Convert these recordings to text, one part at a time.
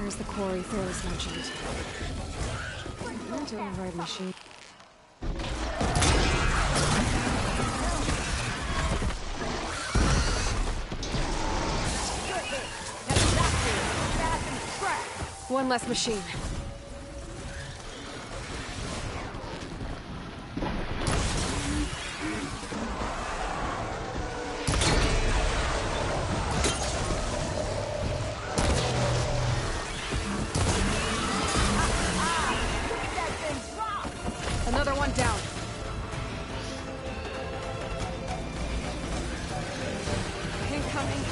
There's the quarry Ferris mentioned. Meant to override machine. One less machine. Another one down. Incoming.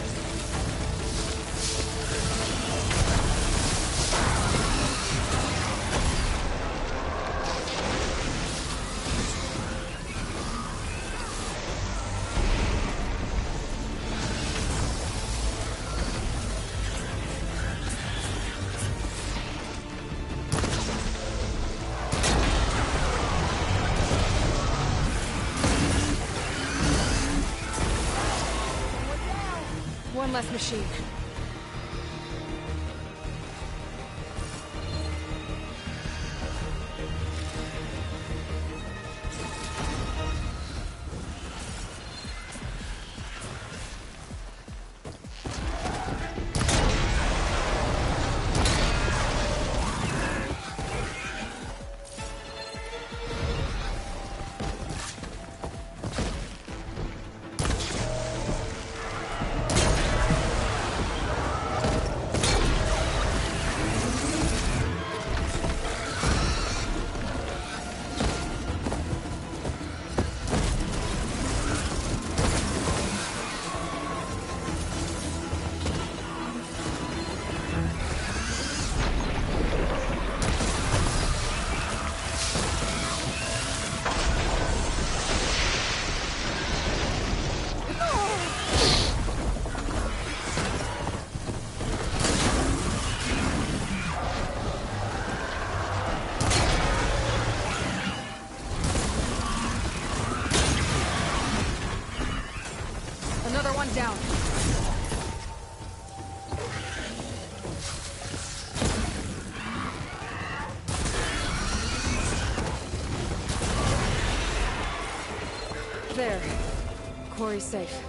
One less machine. Another one down. There. Quarry's safe.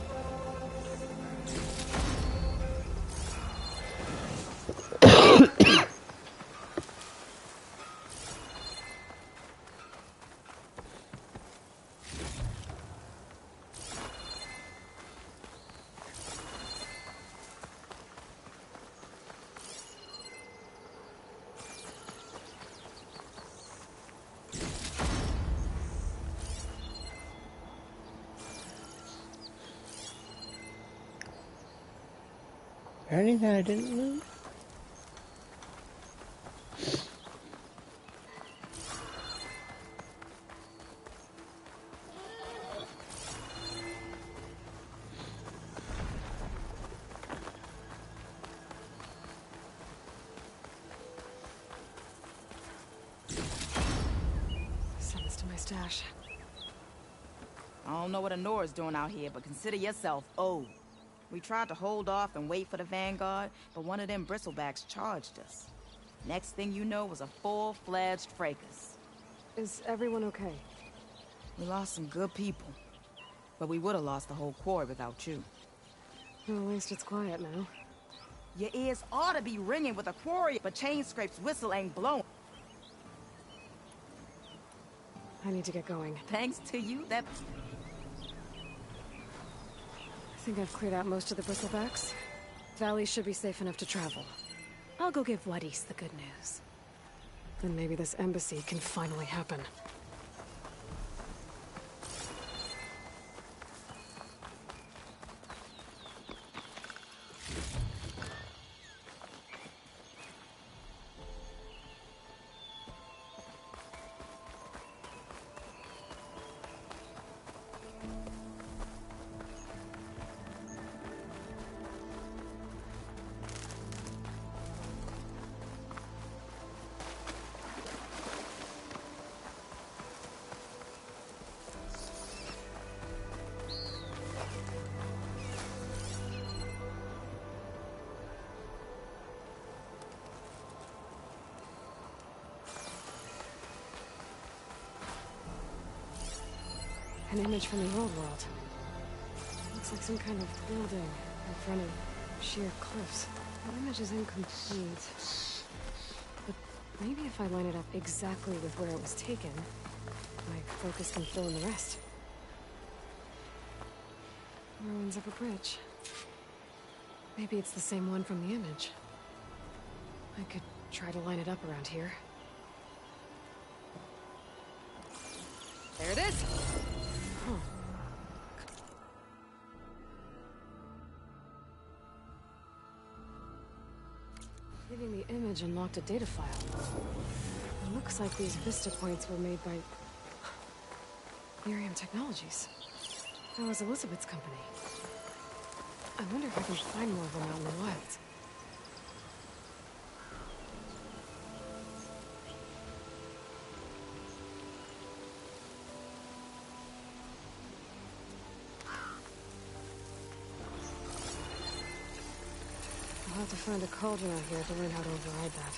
Anything I didn't know? Sends to my stash. I don't know what Anora's doing out here, but consider yourself owed. We tried to hold off and wait for the Vanguard, but one of them bristlebacks charged us. Next thing you know was a full-fledged fracas. Is everyone okay? We lost some good people, but we would have lost the whole quarry without you. Well, at least it's quiet now. Your ears ought to be ringing with a quarry, but Chainscrape's whistle ain't blowing. I need to get going. Thanks to you, that... I think I've cleared out most of the bristlebacks. Valley should be safe enough to travel. I'll go give Wadis the good news. Then maybe this embassy can finally happen. An image from the old world. Looks like some kind of building in front of sheer cliffs. The image is incomplete. But maybe if I line it up exactly with where it was taken, my focus can fill in the rest. Ruins of a bridge. Maybe it's the same one from the image. I could try to line it up around here. There it is! Huh. Reading the image unlocked a data file. It looks like these vista points were made by Miriam Technologies. That was Elizabeth's company. I wonder if I can find more of them out in the wilds. I'll have to find a cauldron out here to learn how to override that.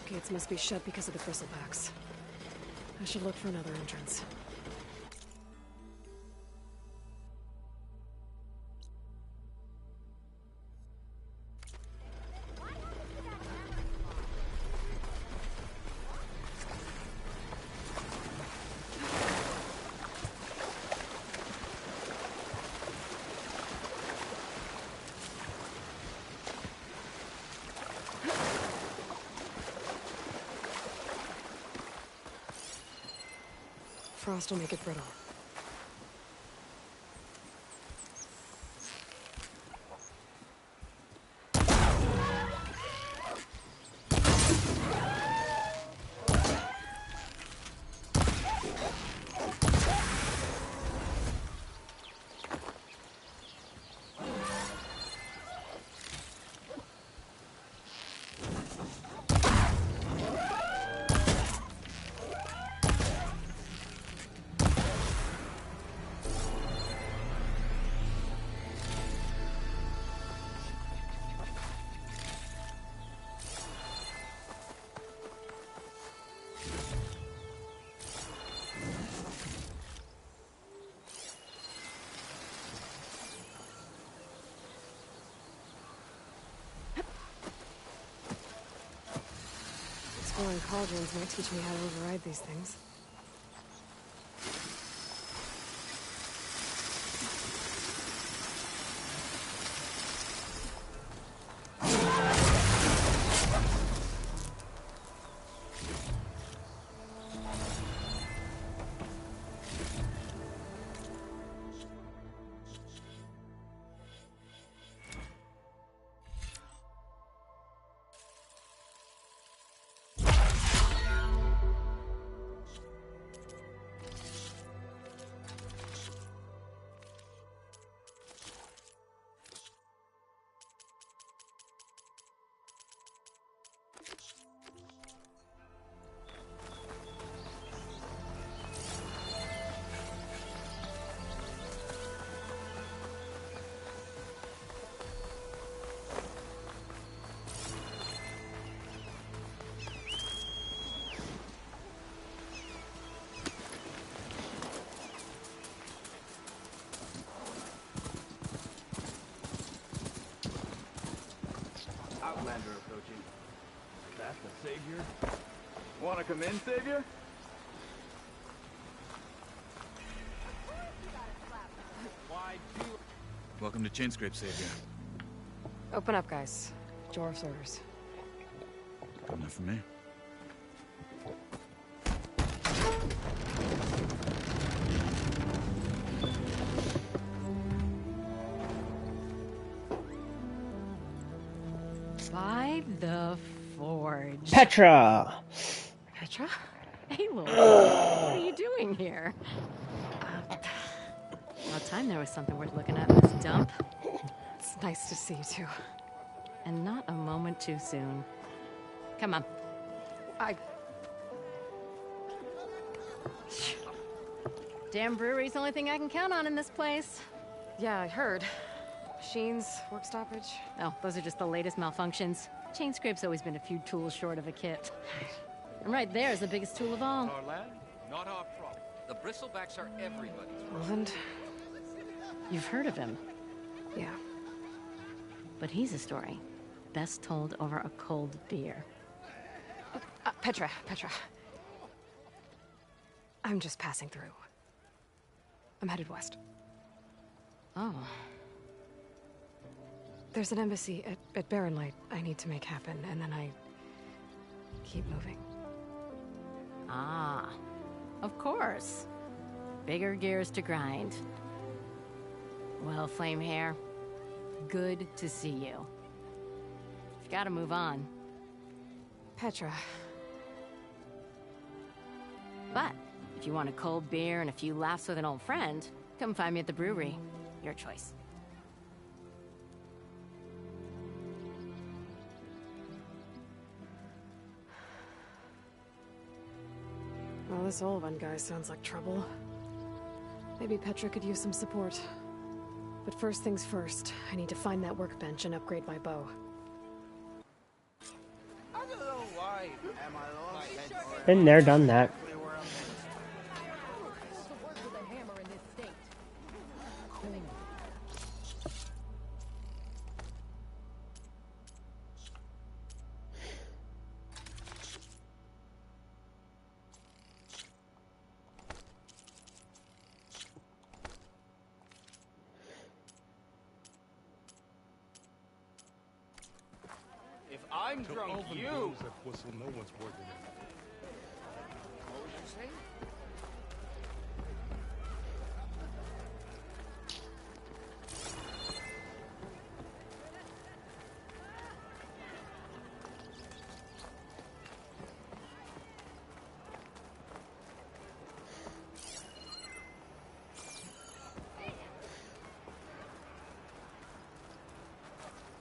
gates must be shut because of the bristlebacks. I should look for another entrance. Frost will make it brittle. Exploring cauldrons might teach me how to override these things. Outlander approaching. That's the Savior? Wanna come in, Savior? Welcome to Chainscrape, Savior. Open up, guys. Jorv's orders. Good enough for me. By the Forge. Petra! Petra? Aloy, what are you doing here? About time there was something worth looking at in this dump. It's nice to see you too. And not a moment too soon. Come on. Damn brewery's the only thing I can count on in this place. Yeah, I heard. Machines, work stoppage. Oh, those are just the latest malfunctions. Chainscrape's always been a few tools short of a kit. And right there is the biggest tool of all. Our land, not our problem. The bristlebacks are everybody's. Roland? You've heard of him, Yeah. but he's a story best told over a cold beer. Petra. I'm just passing through. I'm headed west. Oh, There's an embassy at Barren Light I need to make happen, and then I keep moving. ah, of course. Bigger gears to grind. Well, Flame Hair, good to see you. You've got to move on. Petra. But if you want a cold beer and a few laughs with an old friend, come find me at the brewery. Your choice. Well, this Olvan guy sounds like trouble. Maybe Petra could use some support. But first things first, I need to find that workbench and upgrade my bow. I just don't why? Am I lost? Been there, done that. If I'm drunk, Alvin you. blows that whistle, no one's working it. What would you say?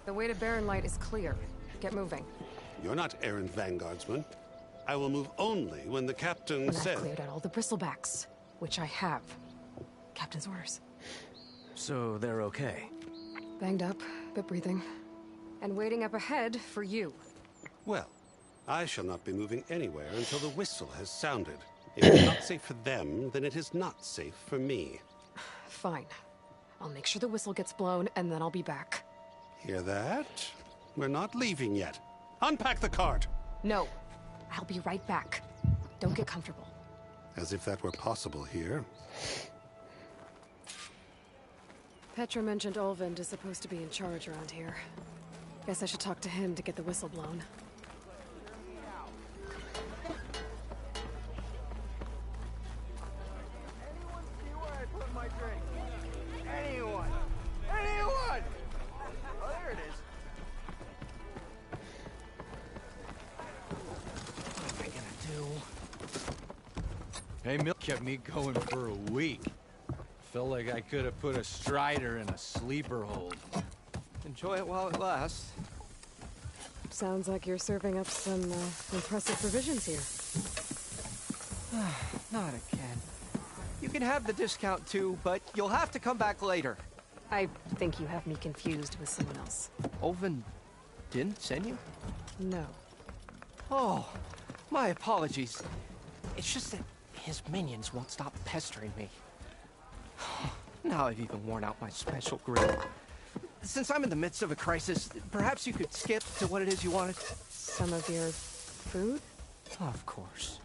The way to Barren Light is clear. Get moving. You're not errant vanguardsman. I will move only when the captain When I've says... cleared out all the bristlebacks, which I have. Captain's orders. So they're okay? Banged up, but breathing. And waiting up ahead for you. Well, I shall not be moving anywhere until the whistle has sounded. If it's not safe for them, then it is not safe for me. Fine. I'll make sure the whistle gets blown, and then I'll be back. Hear that? We're not leaving yet. Unpack the cart! No. I'll be right back. Don't get comfortable. As if that were possible here. Petra mentioned Olvind is supposed to be in charge around here. Guess I should talk to him to get the whistle blown. Anyone see where I put my drink? Anyone? Anyone? Oh, there it is. What am I gonna do? Hey, Milk kept me going for a week. Felt like I could have put a strider in a sleeper hold. Enjoy it while it lasts. Sounds like you're serving up some impressive provisions here. Not again. You can have the discount too, but you'll have to come back later. I think you have me confused with someone else. Olvin didn't send you? No. Oh, my apologies. It's just that his minions won't stop pestering me. Now I've even worn out my special grill. Since I'm in the midst of a crisis, perhaps you could skip to what it is you wanted? Some of your food? Of course.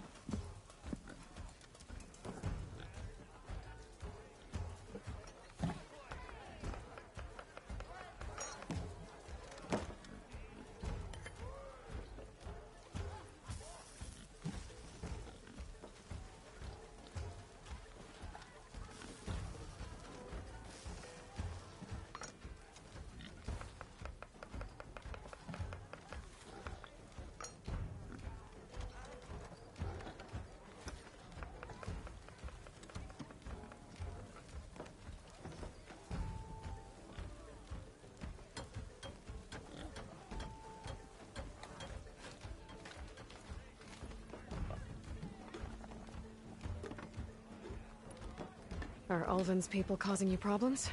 Are Ulvin's people causing you problems?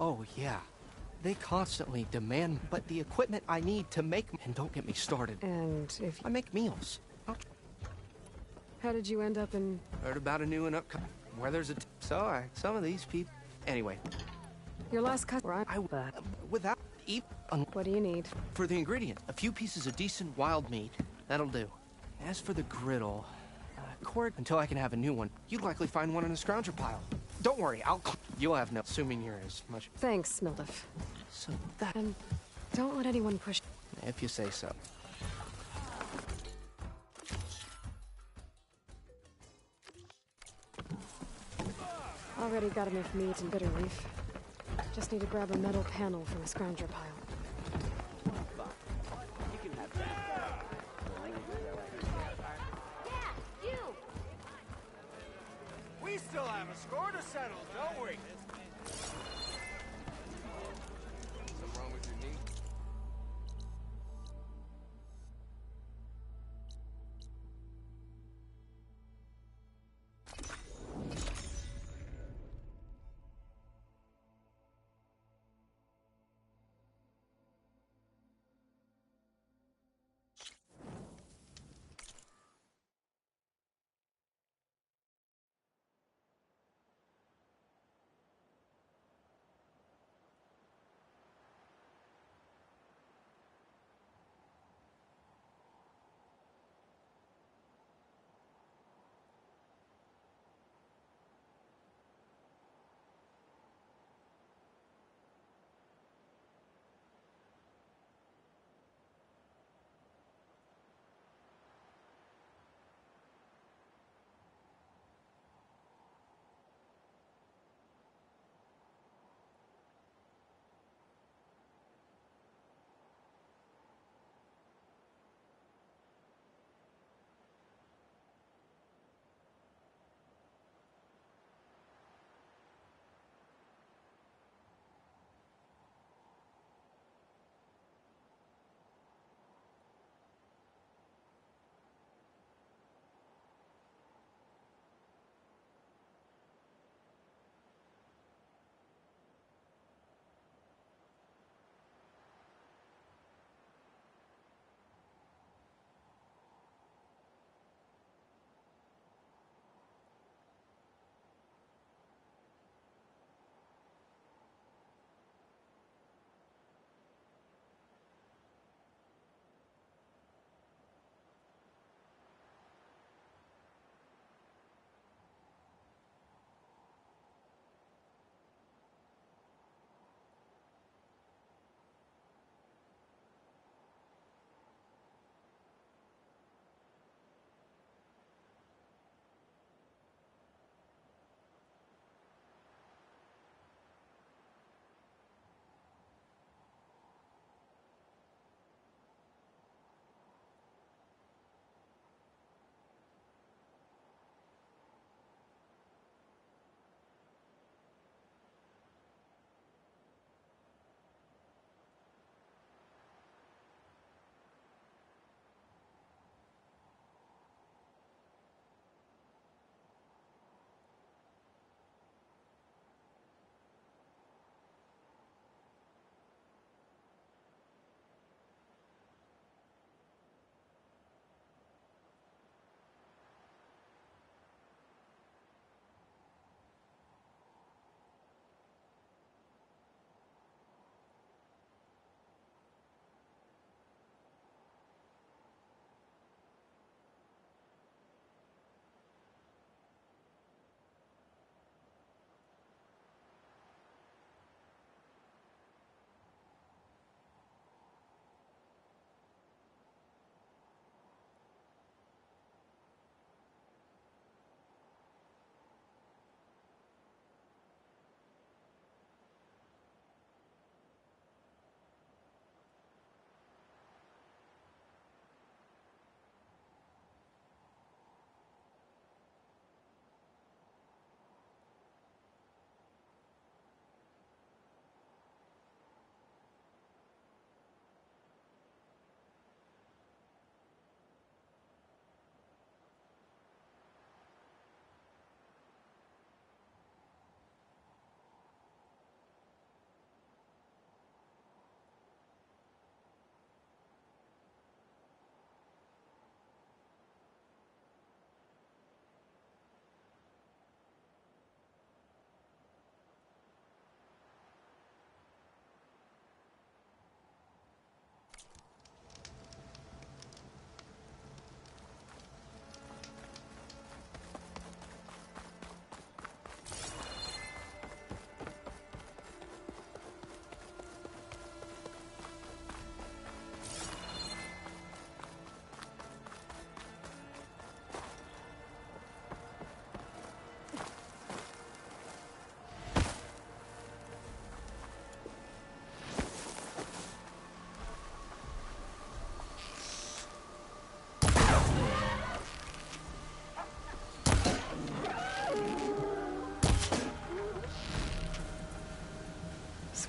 Oh, yeah. They constantly demand, but the equipment I need to make... And don't get me started. And if... I make meals. How did you end up in... Heard about a new and upcoming... Where there's a... some of these people... Anyway. Your last cut... Without... Eat... What do you need? For the ingredient, a few pieces of decent wild meat. That'll do. As for the griddle... cord until I can have a new one. You'd likely find one in a scrounger pile. Don't worry, You'll have no... Assuming you're as much... Thanks, Mildif. So that... And don't let anyone push... If you say so. Already got enough meat and bitter leaf. Just need to grab a metal panel from a scrounger pile. We still have a score to settle, don't we? Something wrong with your knee?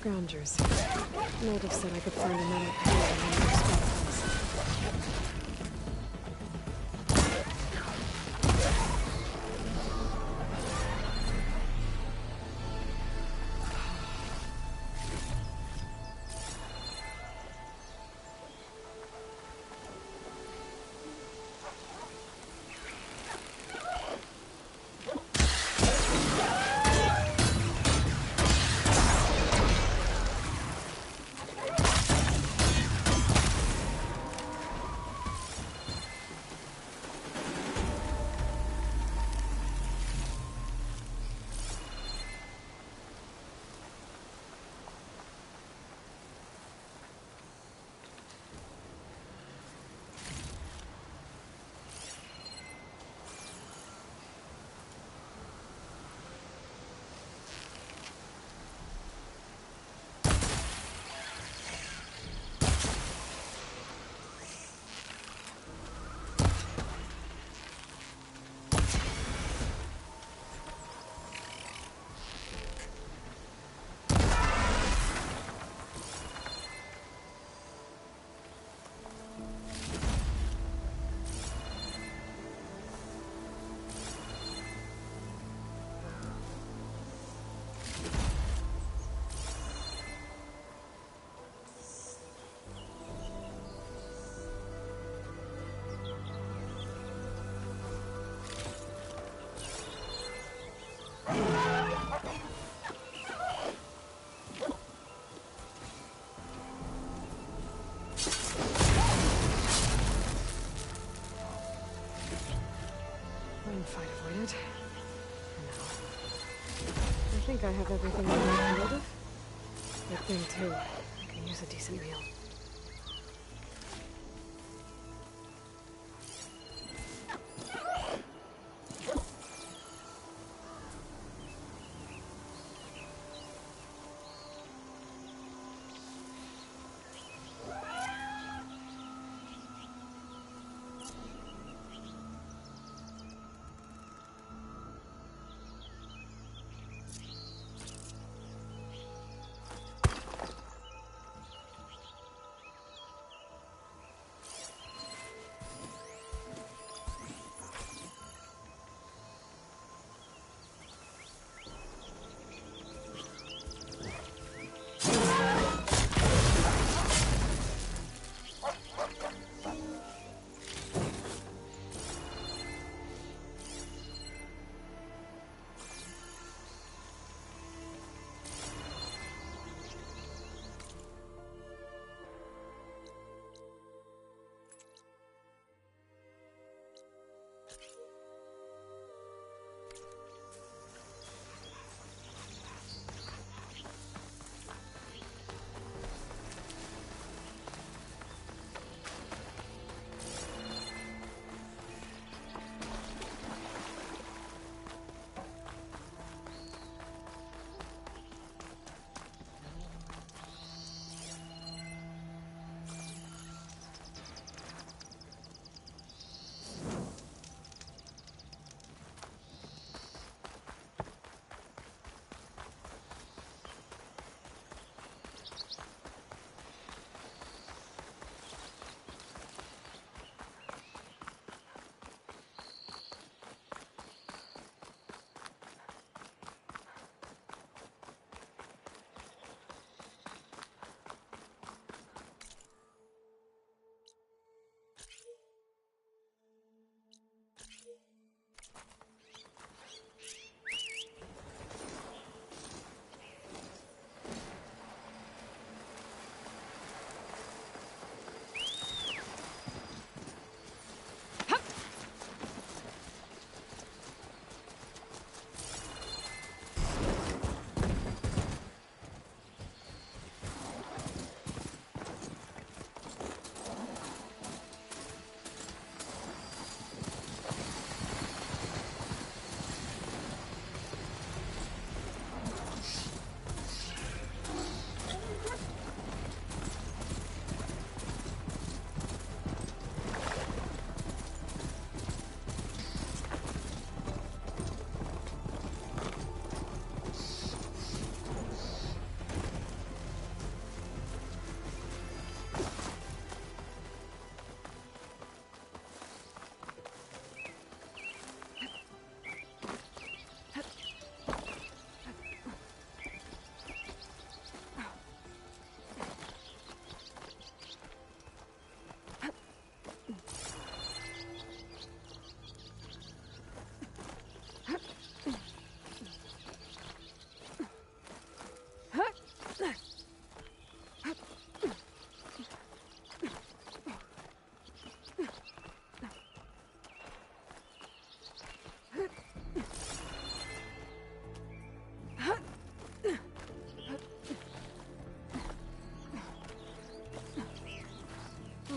scroungers. Native said I could find another pair in one of their stockpiles. Fight avoided. For now. I think I have everything I need motive. Good thing, too. I can use a decent meal.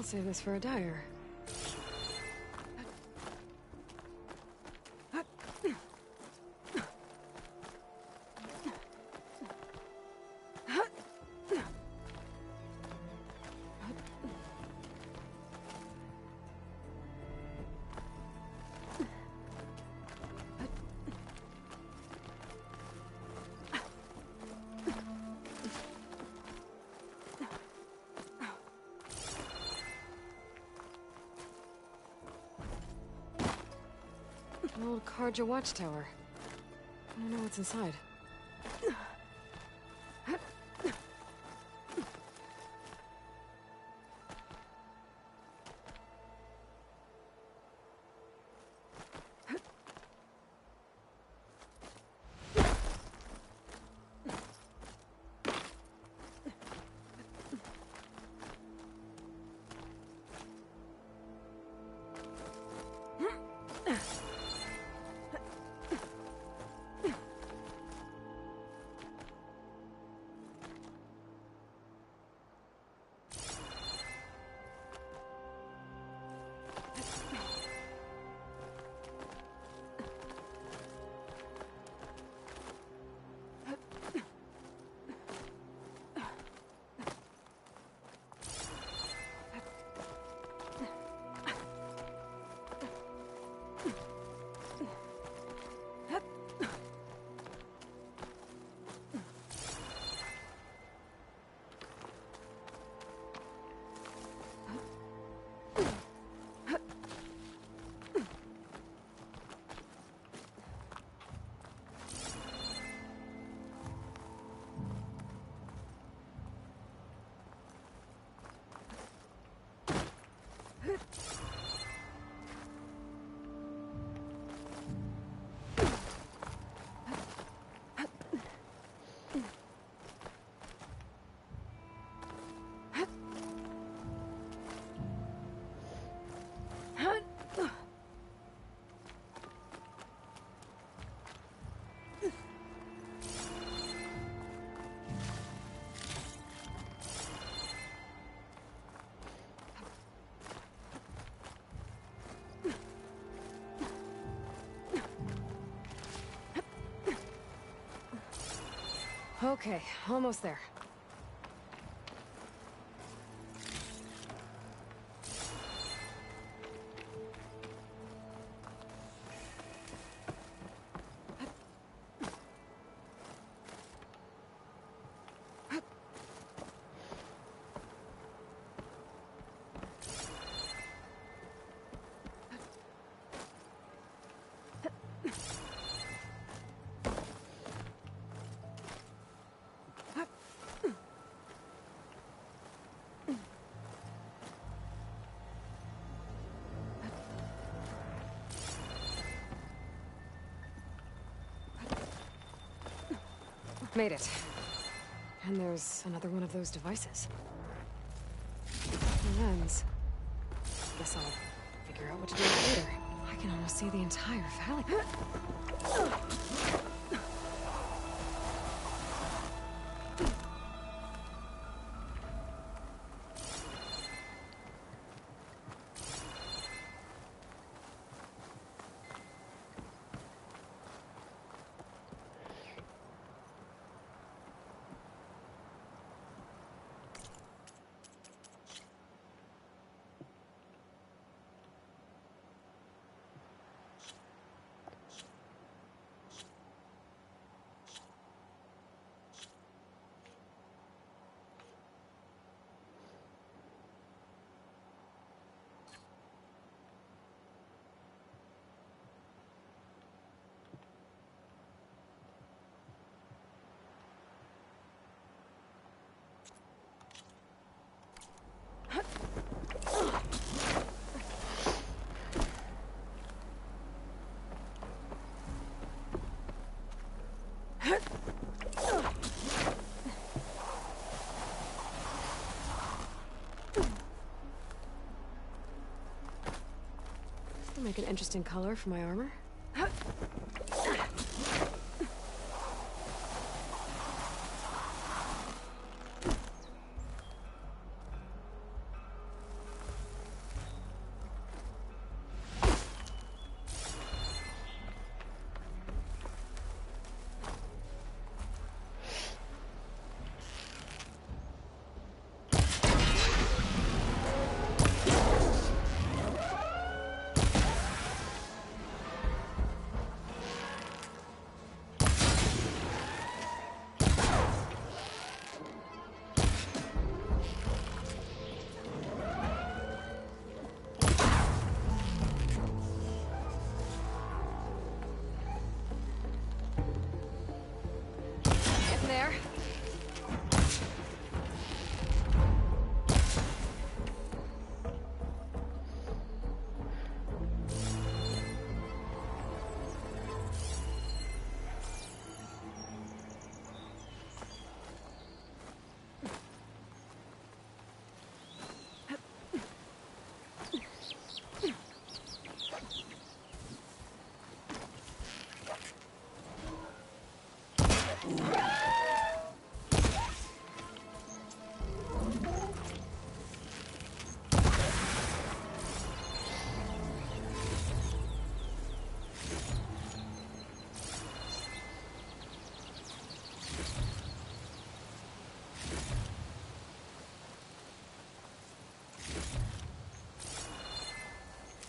I'll save this for a dyer. An old Karja watchtower. I don't know what's inside. Okay, almost there. Made it. And there's another one of those devices. The lens. Guess I'll figure out what to do later. I can almost see the entire valley. That'll make an interesting color for my armor.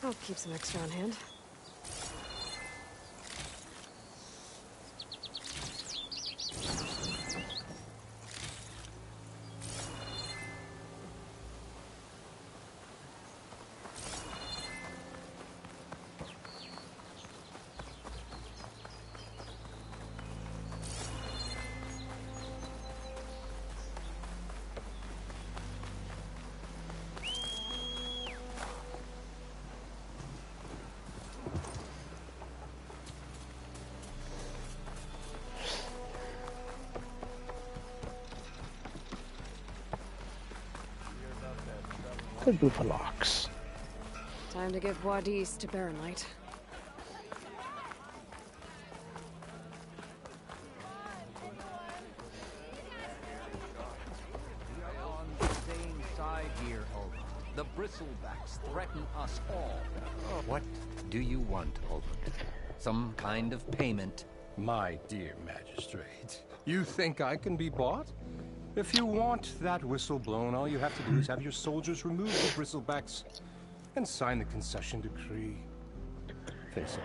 I'll keep some extra on hand. Could do for locks. Time to get Boadis to Barren Light. On the same side here, Olmec. The bristlebacks threaten us all. What do you want, Olmec? Some kind of payment? My dear magistrate, you think I can be bought? If you want that whistle blown, all you have to do is have your soldiers remove the bristlebacks and sign the concession decree. Face it,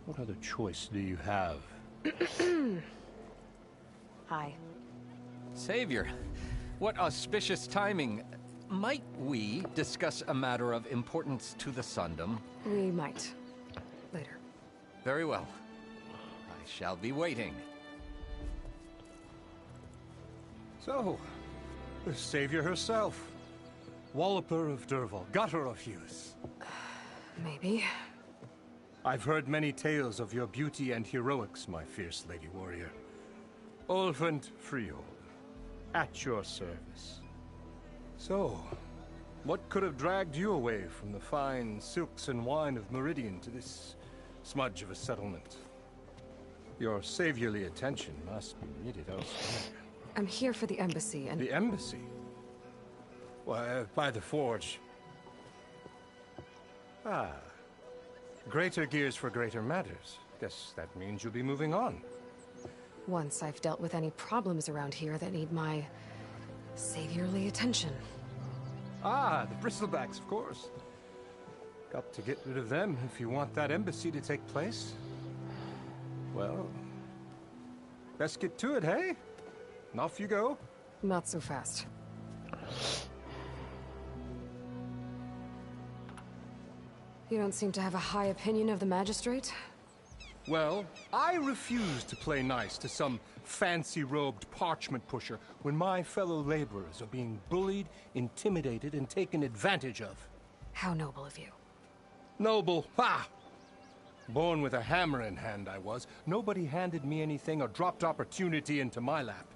what other choice do you have? Hi. Savior, what auspicious timing. Might we discuss a matter of importance to the Sundom? We might. Later. Very well. I shall be waiting. So, the savior herself. Walloper of Derval, gutter of youth. Maybe. I've heard many tales of your beauty and heroics, my fierce lady warrior. Ulfund Freehold, at your service. So, what could have dragged you away from the fine silks and wine of Meridian to this smudge of a settlement? Your saviorly attention must be needed elsewhere. I'm here for the embassy and... The embassy? Why, by the forge. Ah. Greater gears for greater matters. Guess that means you'll be moving on. Once I've dealt with any problems around here that need my... saviorly attention. Ah, the bristlebacks, of course. Got to get rid of them if you want that embassy to take place. Well, best get to it, hey? And off you go. Not so fast. You don't seem to have a high opinion of the magistrate? Well, I refuse to play nice to some fancy-robed parchment pusher when my fellow laborers are being bullied, intimidated, and taken advantage of. How noble of you. Noble? Ha! Born with a hammer in hand, I was. Nobody handed me anything or dropped opportunity into my lap.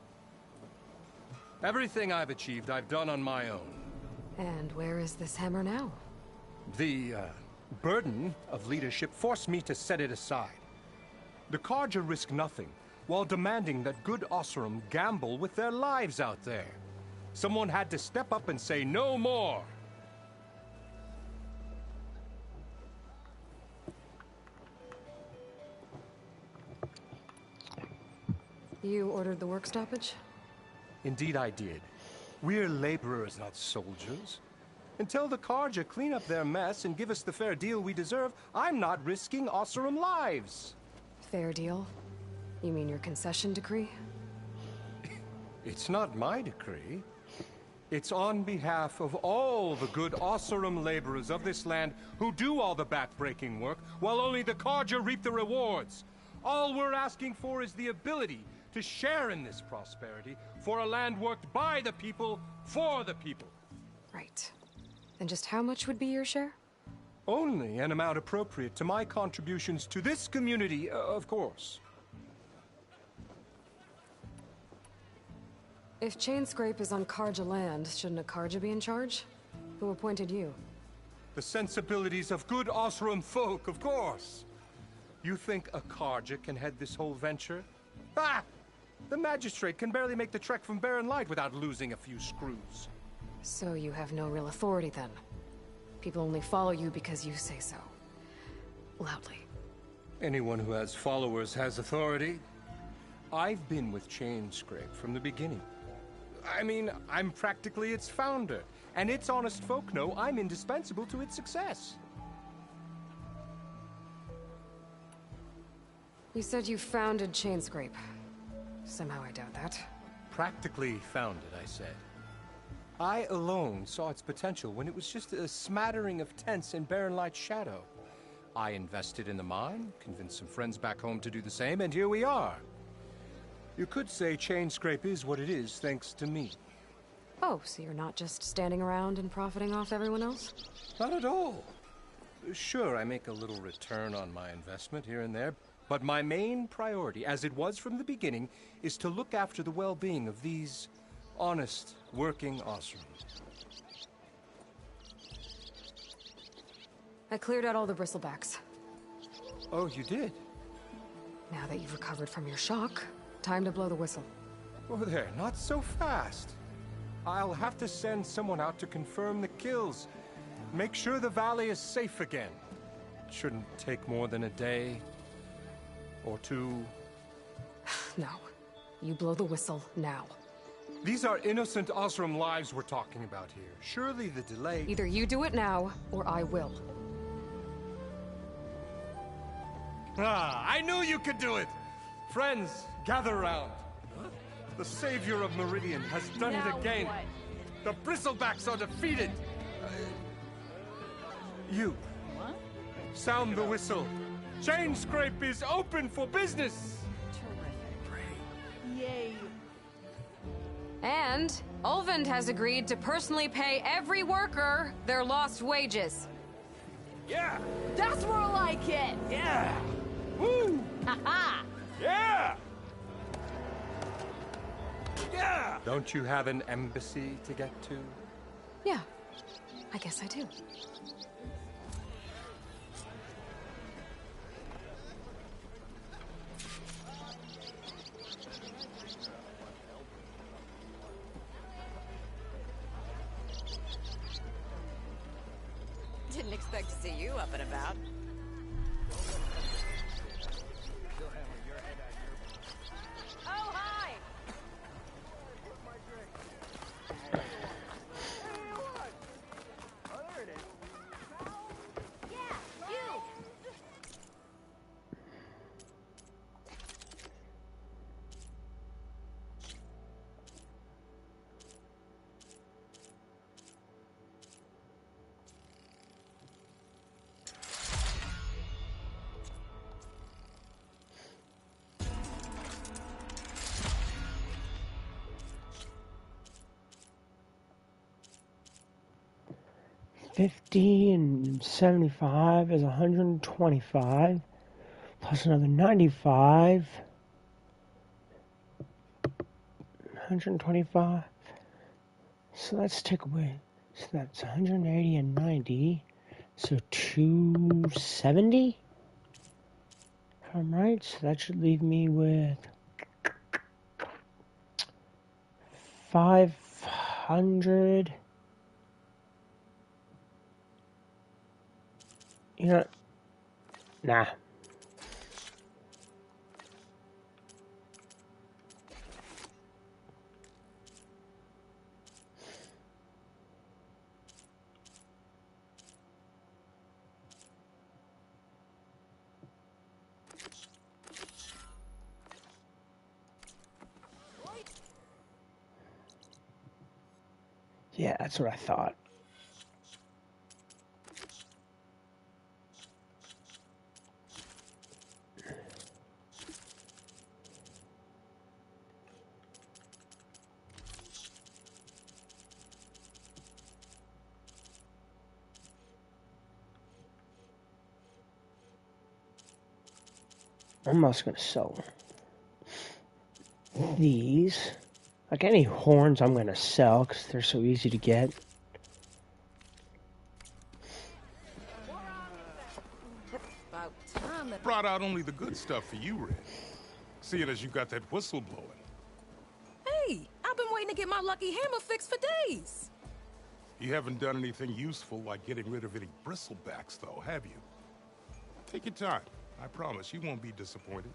Everything I've achieved, I've done on my own. And where is this hammer now? The, burden of leadership forced me to set it aside. The Carja risk nothing, while demanding that good Oseram gamble with their lives out there. Someone had to step up and say no more. You ordered the work stoppage? Indeed I did. We're laborers, not soldiers. Until the Carja clean up their mess and give us the fair deal we deserve, I'm not risking Oseram lives. Fair deal? You mean your concession decree? It's not my decree. It's on behalf of all the good Oseram laborers of this land who do all the back-breaking work, while only the Carja reap the rewards. All we're asking for is the ability to share in this prosperity for a land worked by the people, for the people. Right. And just how much would be your share? Only an amount appropriate to my contributions to this community, of course. If Chainscrape is on Carja land, shouldn't a Carja be in charge? Who appointed you? The sensibilities of good Oseram folk, of course. You think a Carja can head this whole venture? Ah! The magistrate can barely make the trek from Barren Light without losing a few screws. So you have no real authority then? People only follow you because you say so. Loudly. Anyone who has followers has authority. I've been with Chainscrape from the beginning. I mean, I'm practically its founder, and its honest folk know I'm indispensable to its success. You said you founded Chainscrape. Somehow I doubt that. Practically founded, I said. I alone saw its potential when it was just a smattering of tents in Barren Light's shadow. I invested in the mine, convinced some friends back home to do the same, and here we are. You could say Chainscrape is what it is thanks to me. Oh, so you're not just standing around and profiting off everyone else? Not at all. Sure, I make a little return on my investment here and there, but my main priority, as it was from the beginning, is to look after the well-being of these honest, working Osram. I cleared out all the bristlebacks. Oh, you did? Now that you've recovered from your shock, time to blow the whistle. Oh, there, not so fast. I'll have to send someone out to confirm the kills. Make sure the valley is safe again. It shouldn't take more than a day or two. No. You blow the whistle now. These are innocent Osram lives we're talking about here. Surely the delay... Either you do it now, or I will. Ah, I knew you could do it! Friends, gather round. The savior of Meridian has done it again. The Bristlebacks are defeated. You. What? Sound the whistle. Chainscrape is open for business. Terrific. Yay. And Ulvund has agreed to personally pay every worker their lost wages. Yeah. That's more like it. Yeah. Woo. Ha-ha. Yeah. Yeah! Don't you have an embassy to get to? Yeah, I guess I do. Didn't expect to see you up and about. Oh, hi! Oh, there it is. Yeah, you! $50 and $75 is $125, plus another $95. $125. So let's take away. So that's $180 and $90. So $270. If I'm right, so that should leave me with $500. You know, nah. Yeah, that's what I thought. I'm also going to sell these. Like any horns I'm going to sell because they're so easy to get. About time that... Brought out only the good stuff for you, Red. Seeing as you got that whistle blowing. Hey, I've been waiting to get my lucky hammer fixed for days. You haven't done anything useful like getting rid of any bristlebacks, though, have you? Take your time. I promise you won't be disappointed.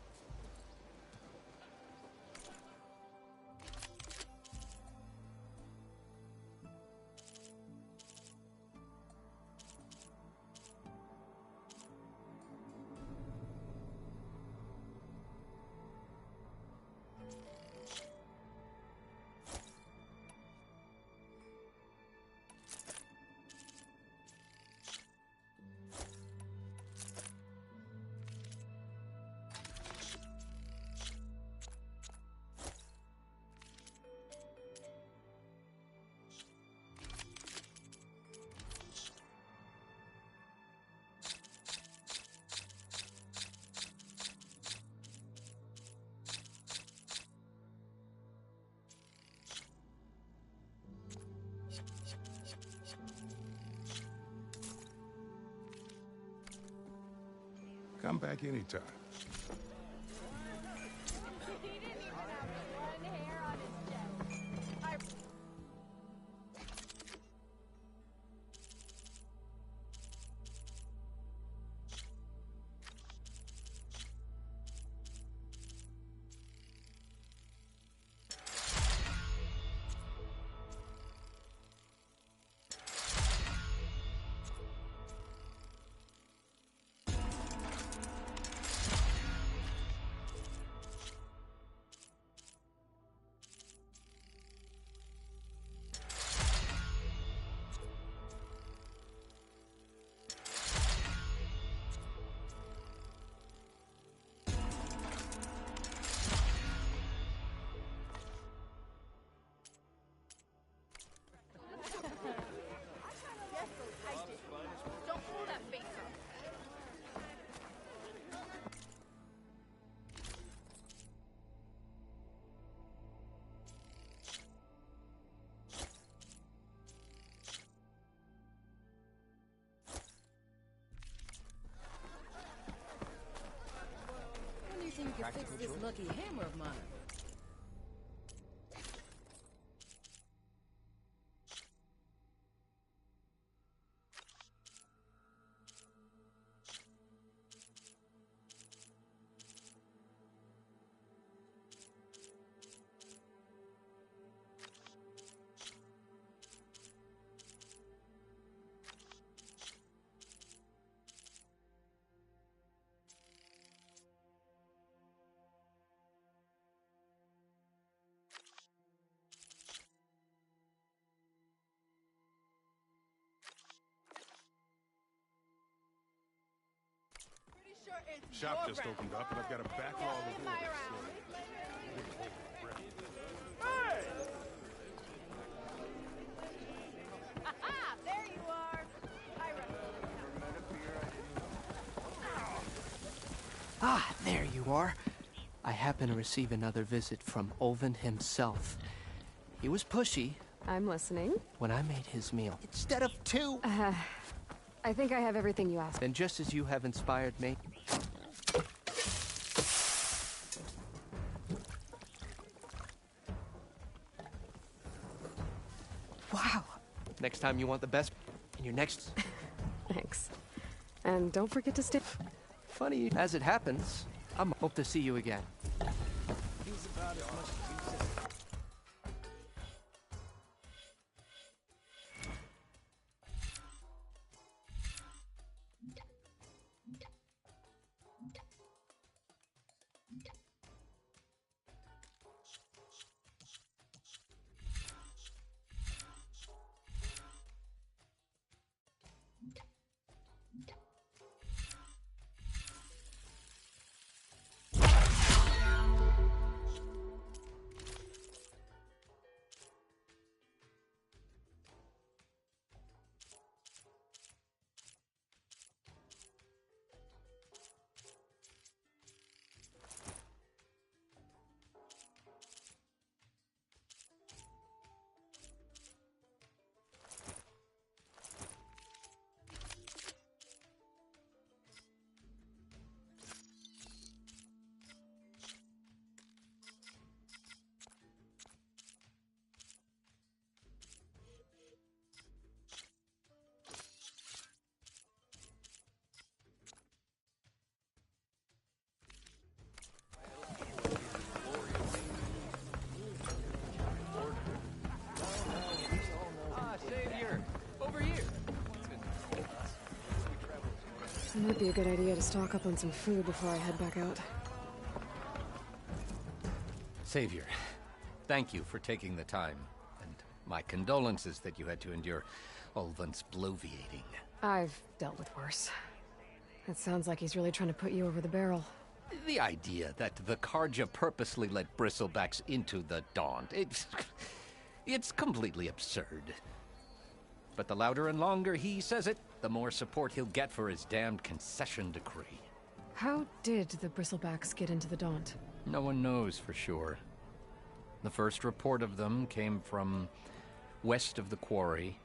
Come back anytime. When do you think you can fix this lucky hammer of mine? Shop just opened up, and I've got to back all the orders. Hey! Aha! There you are! Ah, there you are. I happen to receive another visit from Olvin himself. He was pushy. I'm listening. When I made his meal. Instead of two! I think I have everything you asked. Then just as you have inspired me... Wow! Next time you want the best in your next... Thanks. And don't forget to stay... Funny, as it happens, I hope to see you again. He's about as much as you said. It might be a good idea to stock up on some food before I head back out. Savior, thank you for taking the time, and my condolences that you had to endure Olvin's bloviating. I've dealt with worse. It sounds like he's really trying to put you over the barrel. The idea that the Carja purposely let bristlebacks into the Daunt, it's completely absurd. But the louder and longer he says it, the more support he'll get for his damned concession decree. How did the Bristlebacks get into the Daunt? No one knows for sure. The first report of them came from west of the quarry.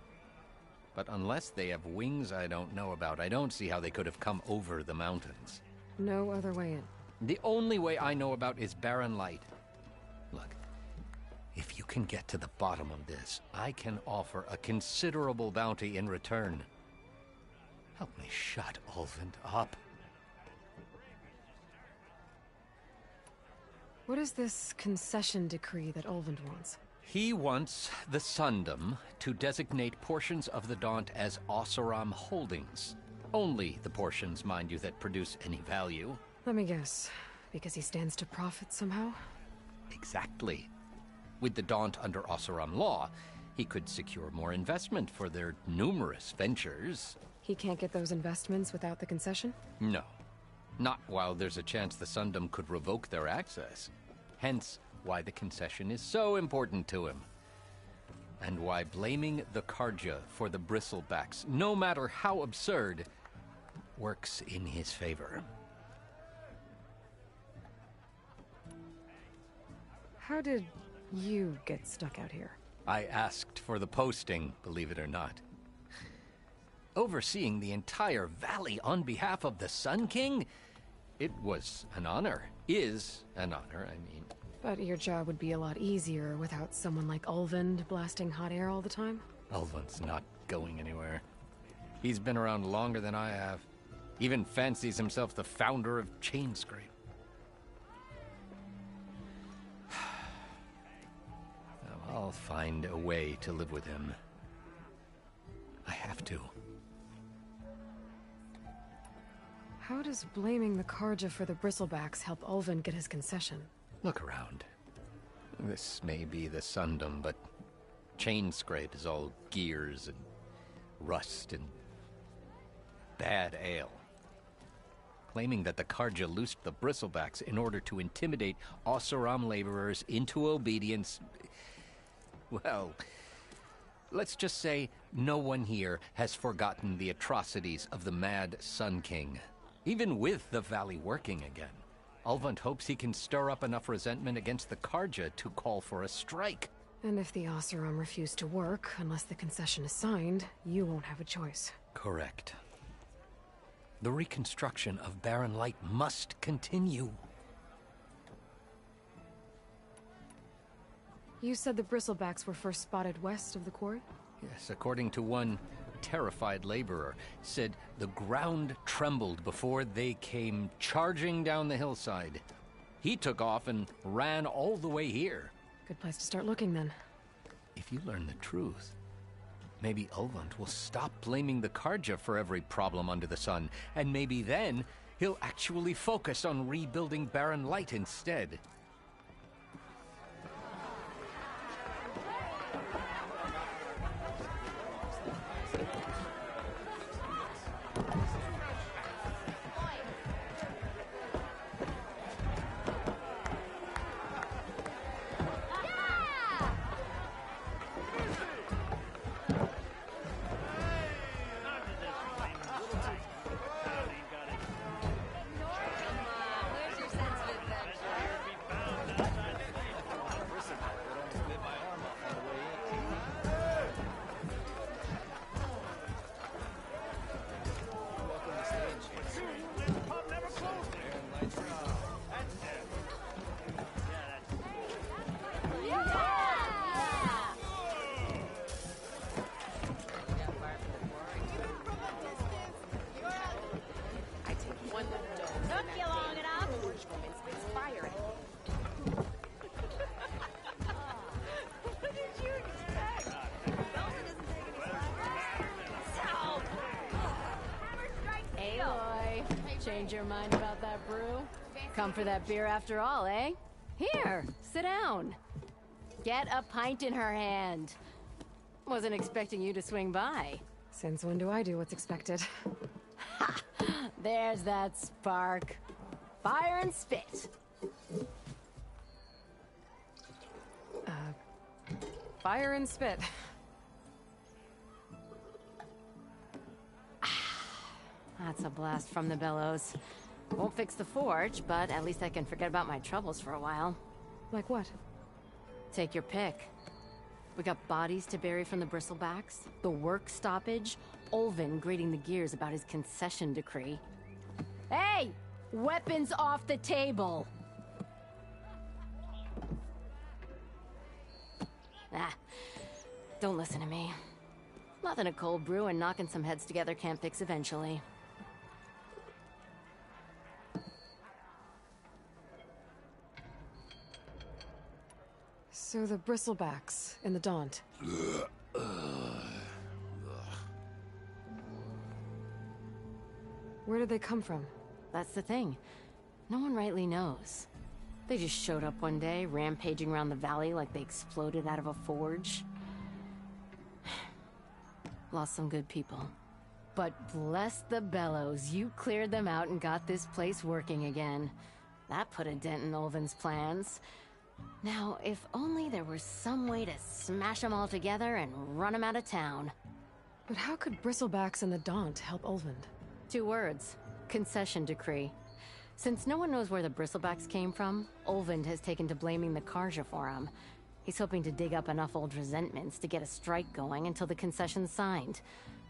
But unless they have wings I don't know about, I don't see how they could have come over the mountains. No other way in. The only way I know about is Barren Light. Look, if you can get to the bottom of this, I can offer a considerable bounty in return. Help me shut Ulvund up. What is this concession decree that Ulvund wants? He wants the Sundom to designate portions of the Daunt as Oseram holdings. Only the portions, mind you, that produce any value. Let me guess. Because he stands to profit somehow? Exactly. With the Daunt under Oseram law, he could secure more investment for their numerous ventures. He can't get those investments without the concession? No. Not while there's a chance the Sundom could revoke their access. Hence, why the concession is so important to him. And why blaming the Karja for the Bristlebacks, no matter how absurd, works in his favor. How did you get stuck out here? I asked for the posting, believe it or not. Overseeing the entire valley on behalf of the Sun King? It was an honor. Is an honor, I mean. But your job would be a lot easier without someone like Ulvund blasting hot air all the time? Ulvund's not going anywhere. He's been around longer than I have. Even fancies himself the founder of Chainscrape. I'll find a way to live with him. I have to. How does blaming the Karja for the Bristlebacks help Ulvund get his concession? Look around. This may be the Sundom, but Chainscrape is all gears and rust and bad ale. Claiming that the Karja loosed the Bristlebacks in order to intimidate Oseram laborers into obedience. Well, let's just say no one here has forgotten the atrocities of the Mad Sun King. Even with the valley working again, Ulvund hopes he can stir up enough resentment against the Karja to call for a strike. And if the Oseram refuse to work, unless the concession is signed, you won't have a choice. Correct. The reconstruction of Barren Light must continue. You said the Bristlebacks were first spotted west of the quarry? Yes, according to one terrified laborer, said the ground trembled before they came charging down the hillside. He took off and ran all the way here. Good place to start looking, then. If you learn the truth, maybe Ulvund will stop blaming the Karja for every problem under the sun, and maybe then he'll actually focus on rebuilding Barren Light instead. Change your mind about that brew? Come for that beer after all, eh? Here, sit down. Get a pint in her hand. Wasn't expecting you to swing by. Since when do I do what's expected? Ha! There's that spark. Fire and spit. Fire and spit. That's a blast from the bellows. Won't fix the forge, but at least I can forget about my troubles for a while. Like what? Take your pick. We got bodies to bury from the Bristlebacks, the work stoppage, Ulvund grating the gears about his concession decree. Hey! Weapons off the table! Ah, don't listen to me. Nothing a cold brew and knocking some heads together can't fix eventually. So the bristlebacks in the Daunt. Where did they come from? That's the thing. No one rightly knows. They just showed up one day, rampaging around the valley like they exploded out of a forge. Lost some good people. But bless the bellows, you cleared them out and got this place working again. That put a dent in Ulvin's plans. Now, if only there were some way to smash them all together and run them out of town. But how could bristlebacks and the Daunt help Ulvund? 2 words. Concession decree. Since no one knows where the bristlebacks came from, Ulvund has taken to blaming the Karja for them. He's hoping to dig up enough old resentments to get a strike going until the concession's signed.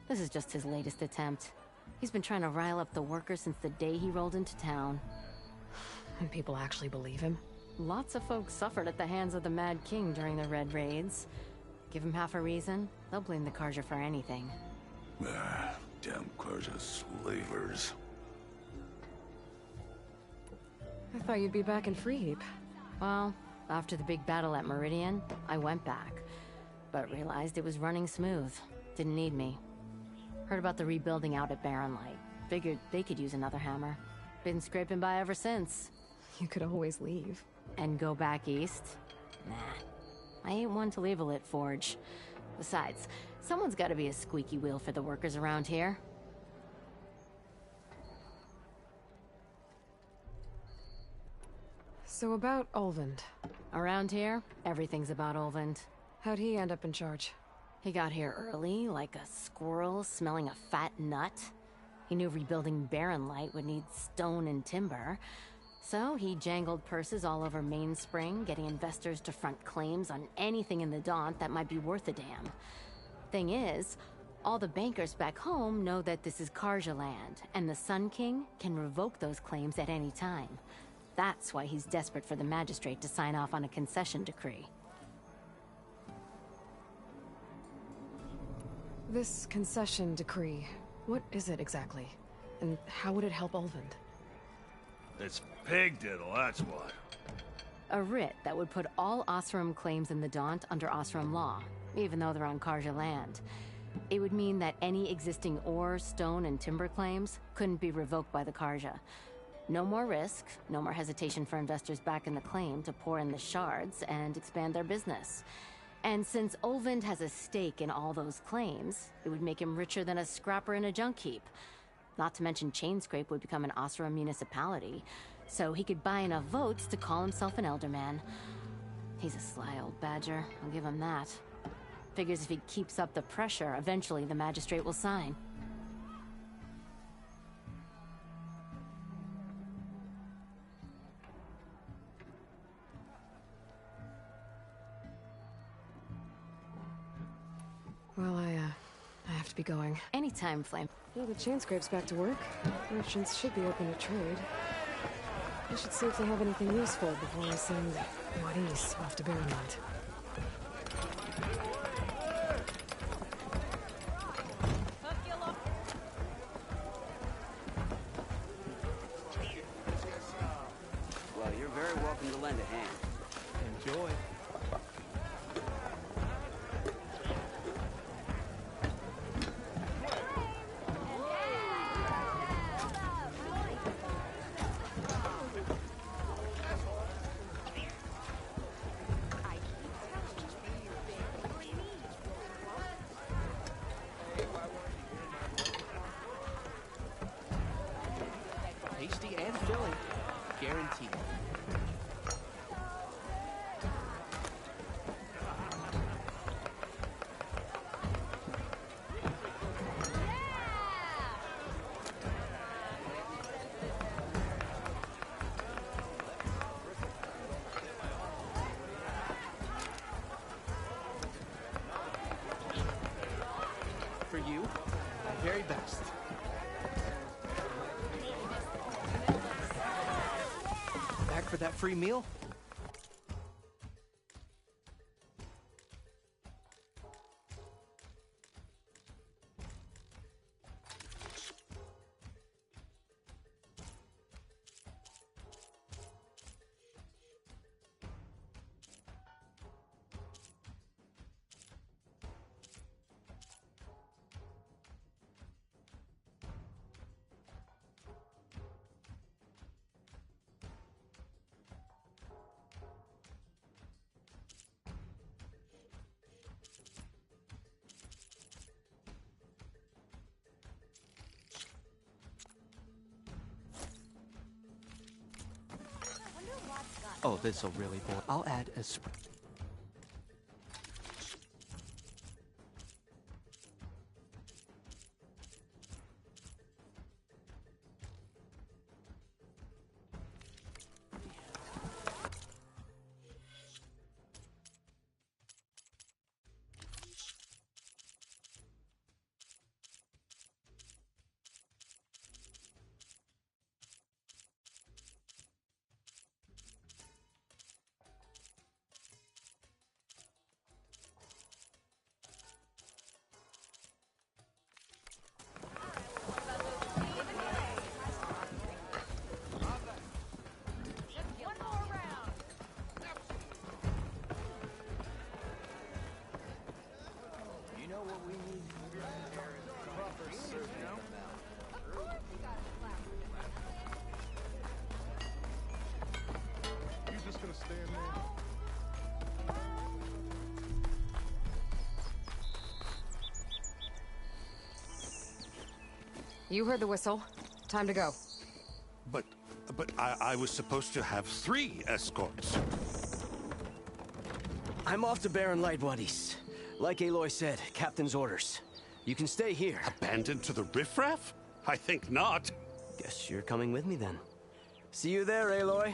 This is just his latest attempt. He's been trying to rile up the workers since the day he rolled into town. And people actually believe him? Lots of folks suffered at the hands of the Mad King during the Red Raids. Give him half a reason, they'll blame the Karja for anything. Damn Karja slavers. I thought you'd be back in Freeheap. Well, after the big battle at Meridian, I went back. But realized it was running smooth. Didn't need me. Heard about the rebuilding out at Barren Light. Figured they could use another hammer. Been scraping by ever since. You could always leave. And go back east? Nah. I ain't one to leave a lit forge. Besides, someone's gotta be a squeaky wheel for the workers around here. So about Ulvund. Around here, everything's about Ulvund. How'd he end up in charge? He got here early, like a squirrel smelling a fat nut. He knew rebuilding Barren Light would need stone and timber. So he jangled purses all over Mainspring, getting investors to front claims on anything in the Daunt that might be worth a damn. Thing is, all the bankers back home know that this is Karja land, and the Sun King can revoke those claims at any time. That's why he's desperate for the magistrate to sign off on a concession decree. This concession decree, what is it exactly? And how would it help Ulvund? It's pig diddle, that's what. A writ that would put all Osram claims in the Daunt under Osram law, even though they're on Karja land. It would mean that any existing ore, stone, and timber claims couldn't be revoked by the Karja. No more risk, no more hesitation for investors back in the claim to pour in the shards and expand their business. And since Ulvund has a stake in all those claims, it would make him richer than a scrapper in a junk heap. Not to mention Chainscrape would become an Osram municipality, so he could buy enough votes to call himself an Elderman. He's a sly old badger, I'll give him that. Figures if he keeps up the pressure, eventually the magistrate will sign. Well, I have to be going. Anytime, Flame. Well, the Chainscrape's back to work. Merchants should be open to trade. I should see if they have anything useful before I send Maurice off to Barren Light. Well, you're very welcome to lend a hand. Enjoy. Tasty and filling. Guaranteed. For you, my very best. for that free meal? Oh, this'll really bore. I'll add a You heard the whistle. Time to go. But I was supposed to have 3 escorts. I'm off to Baron Lightwaddy's. Like Aloy said, Captain's orders. You can stay here. Abandoned to the riffraff? I think not. Guess you're coming with me then. See you there, Aloy.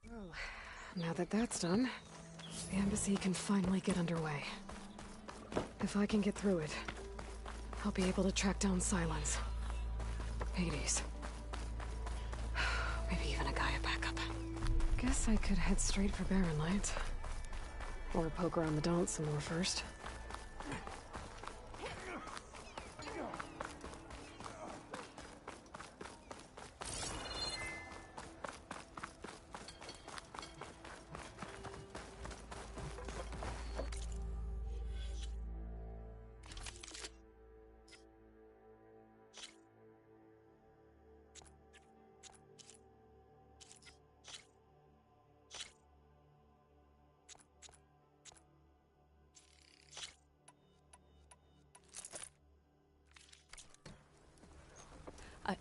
Well, now that that's done, the embassy can finally get underway. If I can get through it, I'll be able to track down Silence. Hades. Maybe even a Gaia backup. Guess I could head straight for Barren Light. Or poke around the Daunt some more first.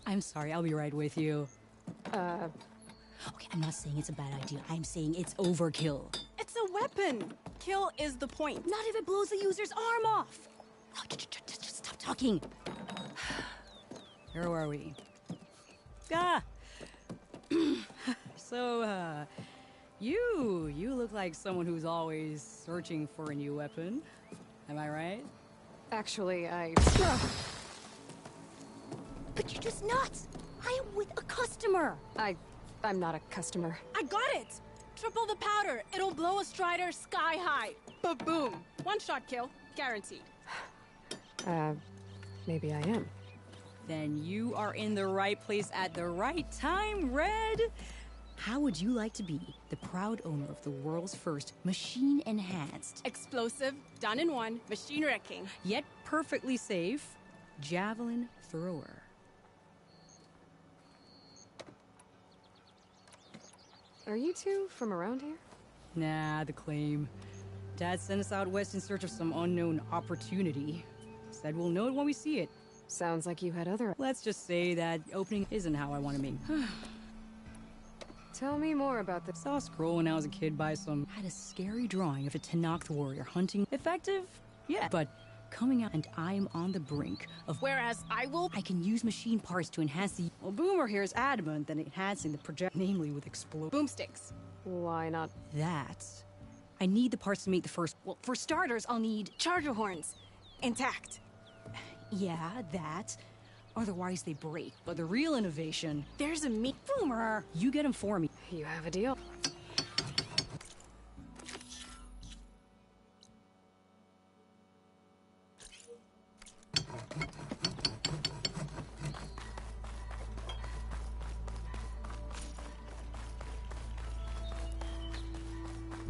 I'm sorry, I'll be right with you. Okay, I'm not saying it's a bad idea. I'm saying it's overkill. It's a weapon. Kill is the point. Not if it blows the user's arm off. Oh, just stop talking. Where are we? So, you look like someone who's always searching for a new weapon. Am I right? Actually, But you're just nuts! I am with a customer! I'm not a customer. I got it! Triple the powder. It'll blow a Strider sky high. Ba-boom. One shot kill. Guaranteed. Maybe I am. Then you are in the right place at the right time, Red. How would you like to be the proud owner of the world's first machine-enhanced, explosive, done in one, machine wrecking, yet perfectly safe, javelin thrower? Are you two from around here? Nah, the claim. Dad sent us out west in search of some unknown opportunity. Said we'll know it when we see it. Sounds like you had other... Let's just say that opening isn't how I want to make. Tell me more about the... Saw a scroll when I was a kid by some... Had a scary drawing of a Tenakth warrior hunting. Effective? Yeah. But coming out and I'm on the brink of... Whereas I can use machine parts to enhance the... Well, Boomer here is adamant that enhancing the project, namely with boomsticks. Why not? That... I need the parts to make the first... Well, for starters, I'll need charger horns. Intact. Yeah, that. Otherwise they break. But the real innovation... There's a meat Boomer. You get him for me. You have a deal.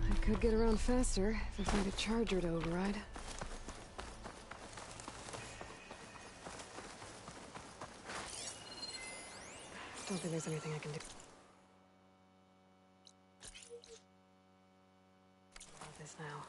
I could get around faster if I find a charger to override. Don't think there's anything I can do. About this now.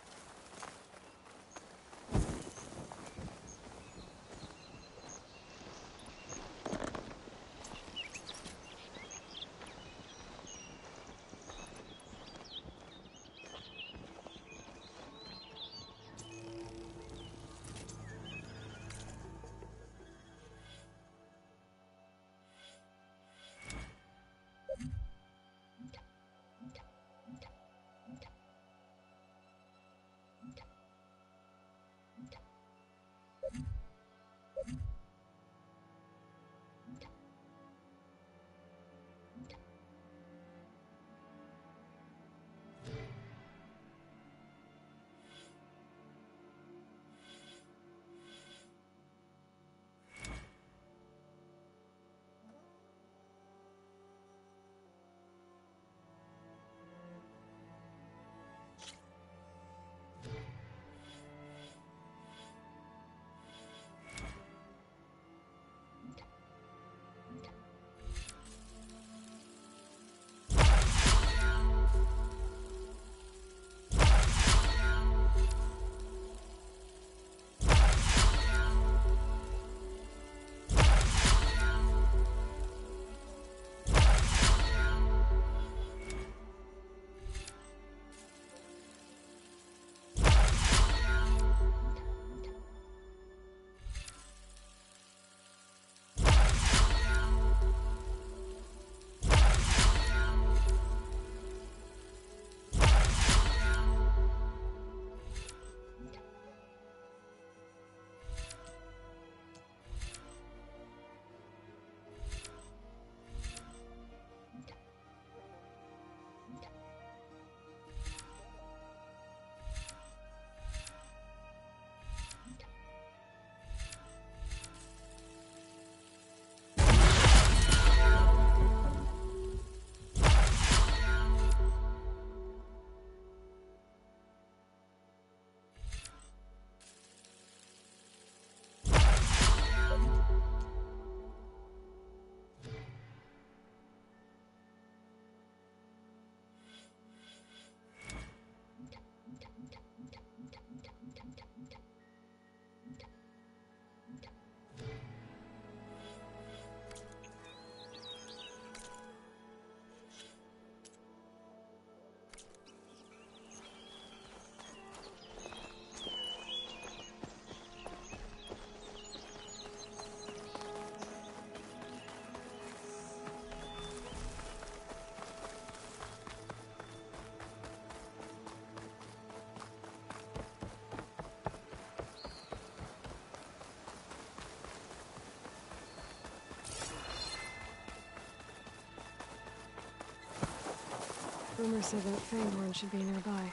Boomer said that Fanghorn should be nearby.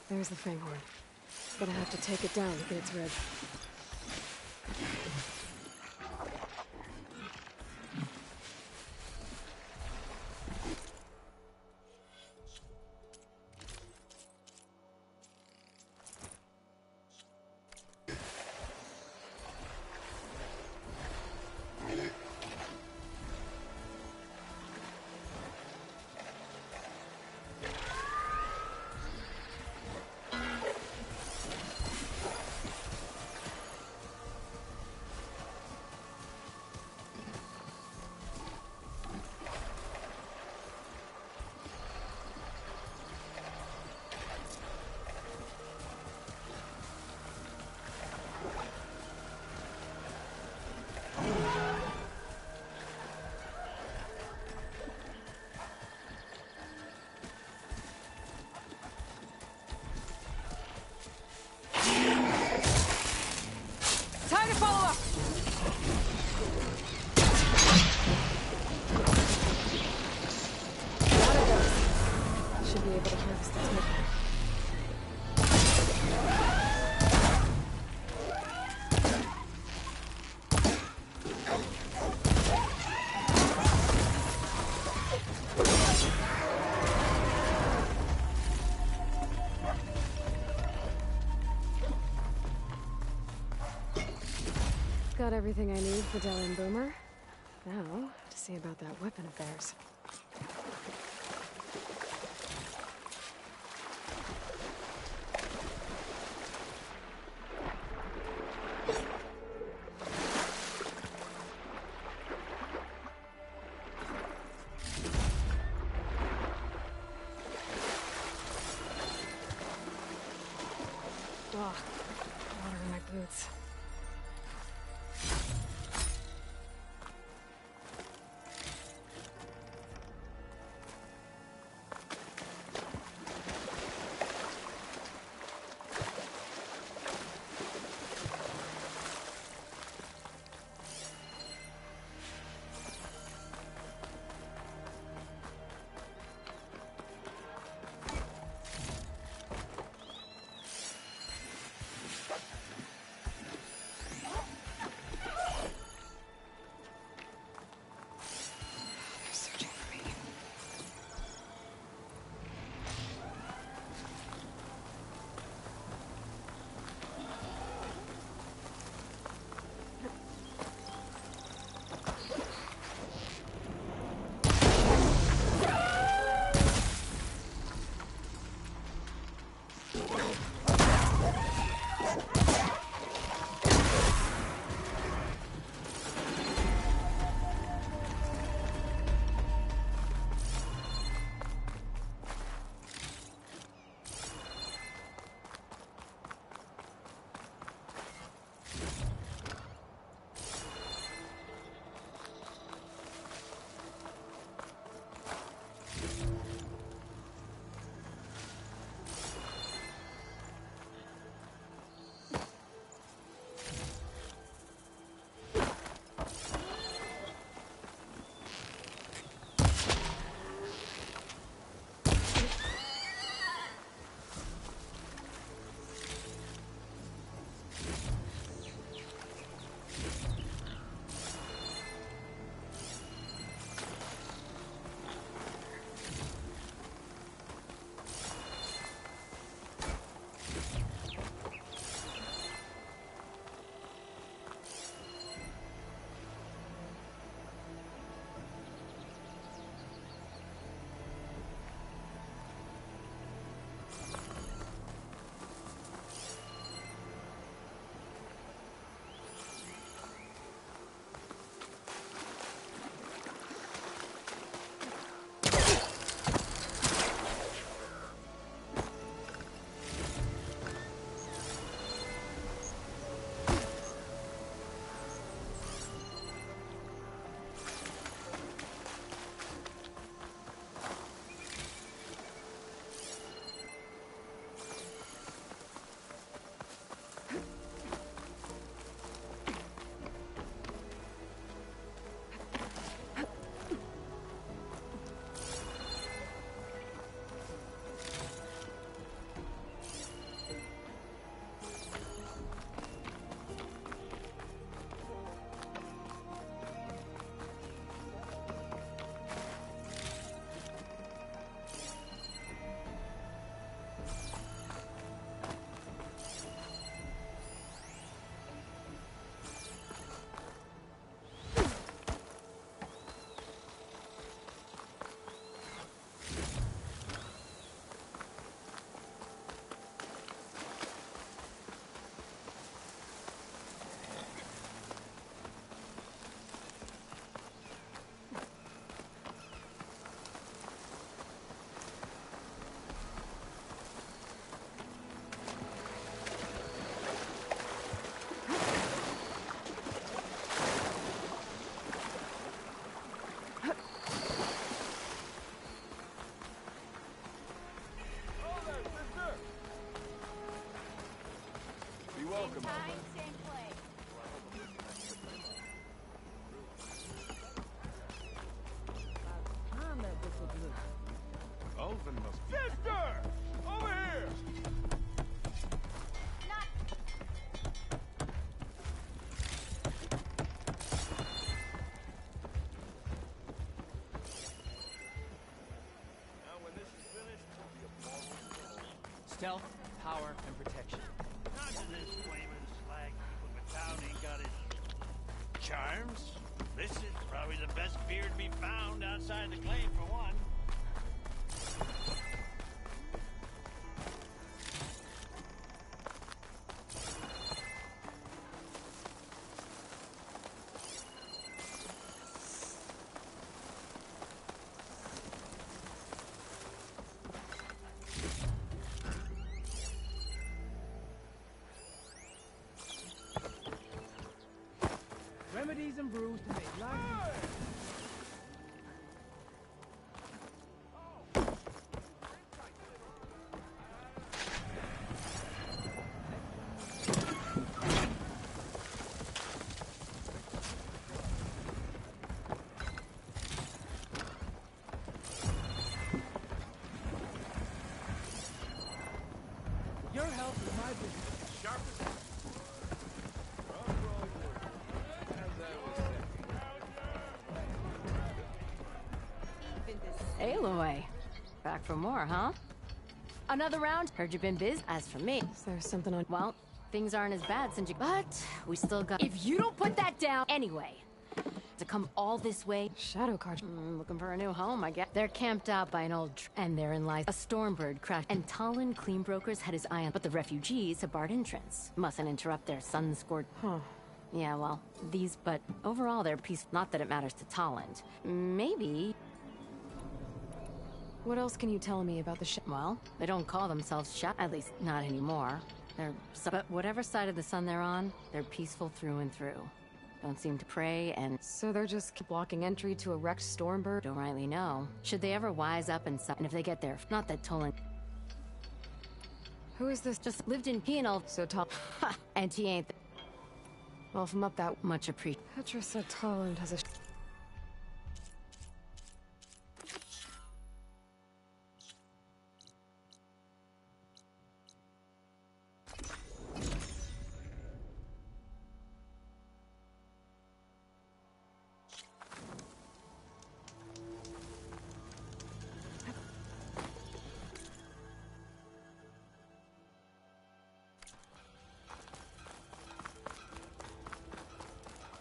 There's the Fanghorn. Gonna have to take it down to get its rib. Time to follow up! Got it, guys. Should be able to harvest its milk. Got everything I need for Dell and Boomer. Now, to see about that weapon of theirs. Ugh, water in my boots. Stealth, power, and protection. None of this flaming slag people in town ain't got his charms. This is probably the best beer to be found outside the claim, for one. Remedies and brews to make life. Your health is my business. Sharpest. Aloy. Back for more, huh? Another round? Heard you've been busy. As for me... Is there something on... Well, things aren't as bad since you... But we still got... If you don't put that down... Anyway. To come all this way... Shadow card. Looking for a new home, I guess. They're camped out by an old... And therein lies a Stormbird crash. And Talon Cleanbrokers had his eye on... But the refugees have barred entrance. Mustn't interrupt their sun-scored... Huh. Yeah, well, these... But overall, they're peaceful. Not that it matters to Talon. Maybe... What else can you tell me about the Well, they don't call themselves at least not anymore. But whatever side of the sun they're on, they're peaceful through and through. Don't seem to pray and... So they're just blocking entry to a wrecked Stormbird? Don't rightly know. Should they ever wise up and if they get there, not that Tolan... Who is this? Just lived in Penal. So tall. And he ain't... Well, if I'm up that... Much appreciated. Petra said Talon has a...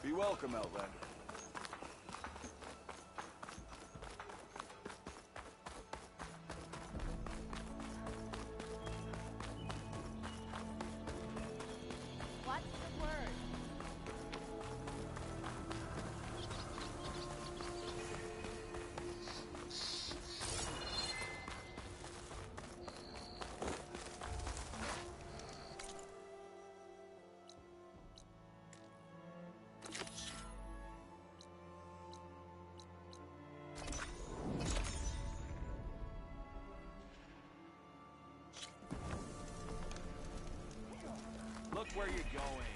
Be welcome, Outlander. What's the word? Look where you're going.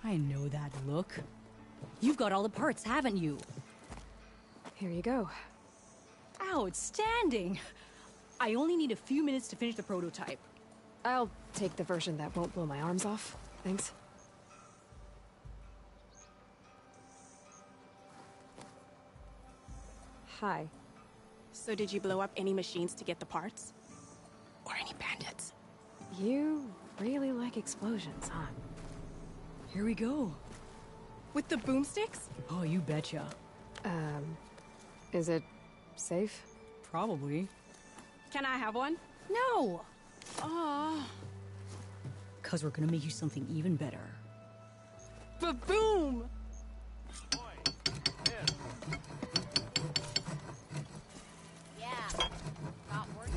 I know that look. You've got all the parts, haven't you? Here you go. Outstanding! I only need a few minutes to finish the prototype. I'll take the version that won't blow my arms off. Thanks. Hi. So did you blow up any machines to get the parts? Or any bandits? You really like explosions, huh? Here we go. With the boomsticks? Oh, you betcha. Is it safe? Probably. Can I have one? No! Aw. 'Cause we're gonna make you something even better. Ba-boom! Yeah. Not working.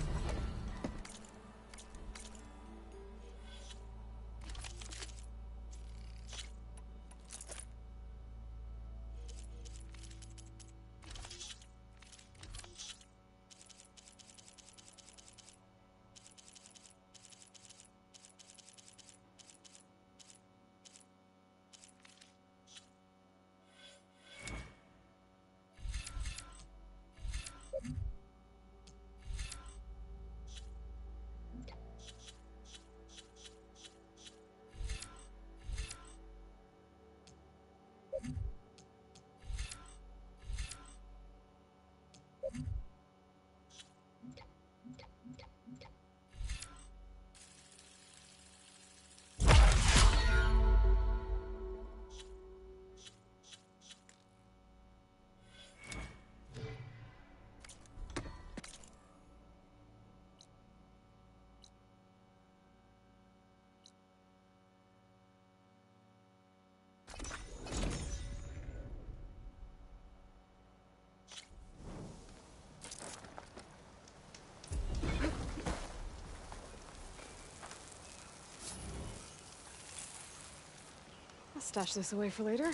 stash this away for later.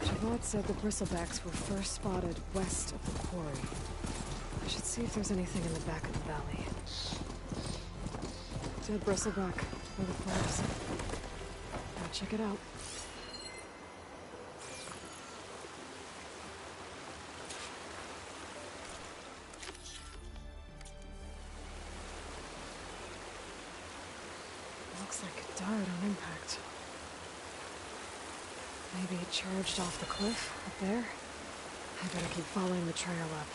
Javad said the bristlebacks were first spotted west of the quarry. I should see if there's anything in the back of the valley. Dead bristleback, where the forest. I'll check it out. Looks like it died on impact. Maybe it charged off the cliff up there. I better keep following the trail up.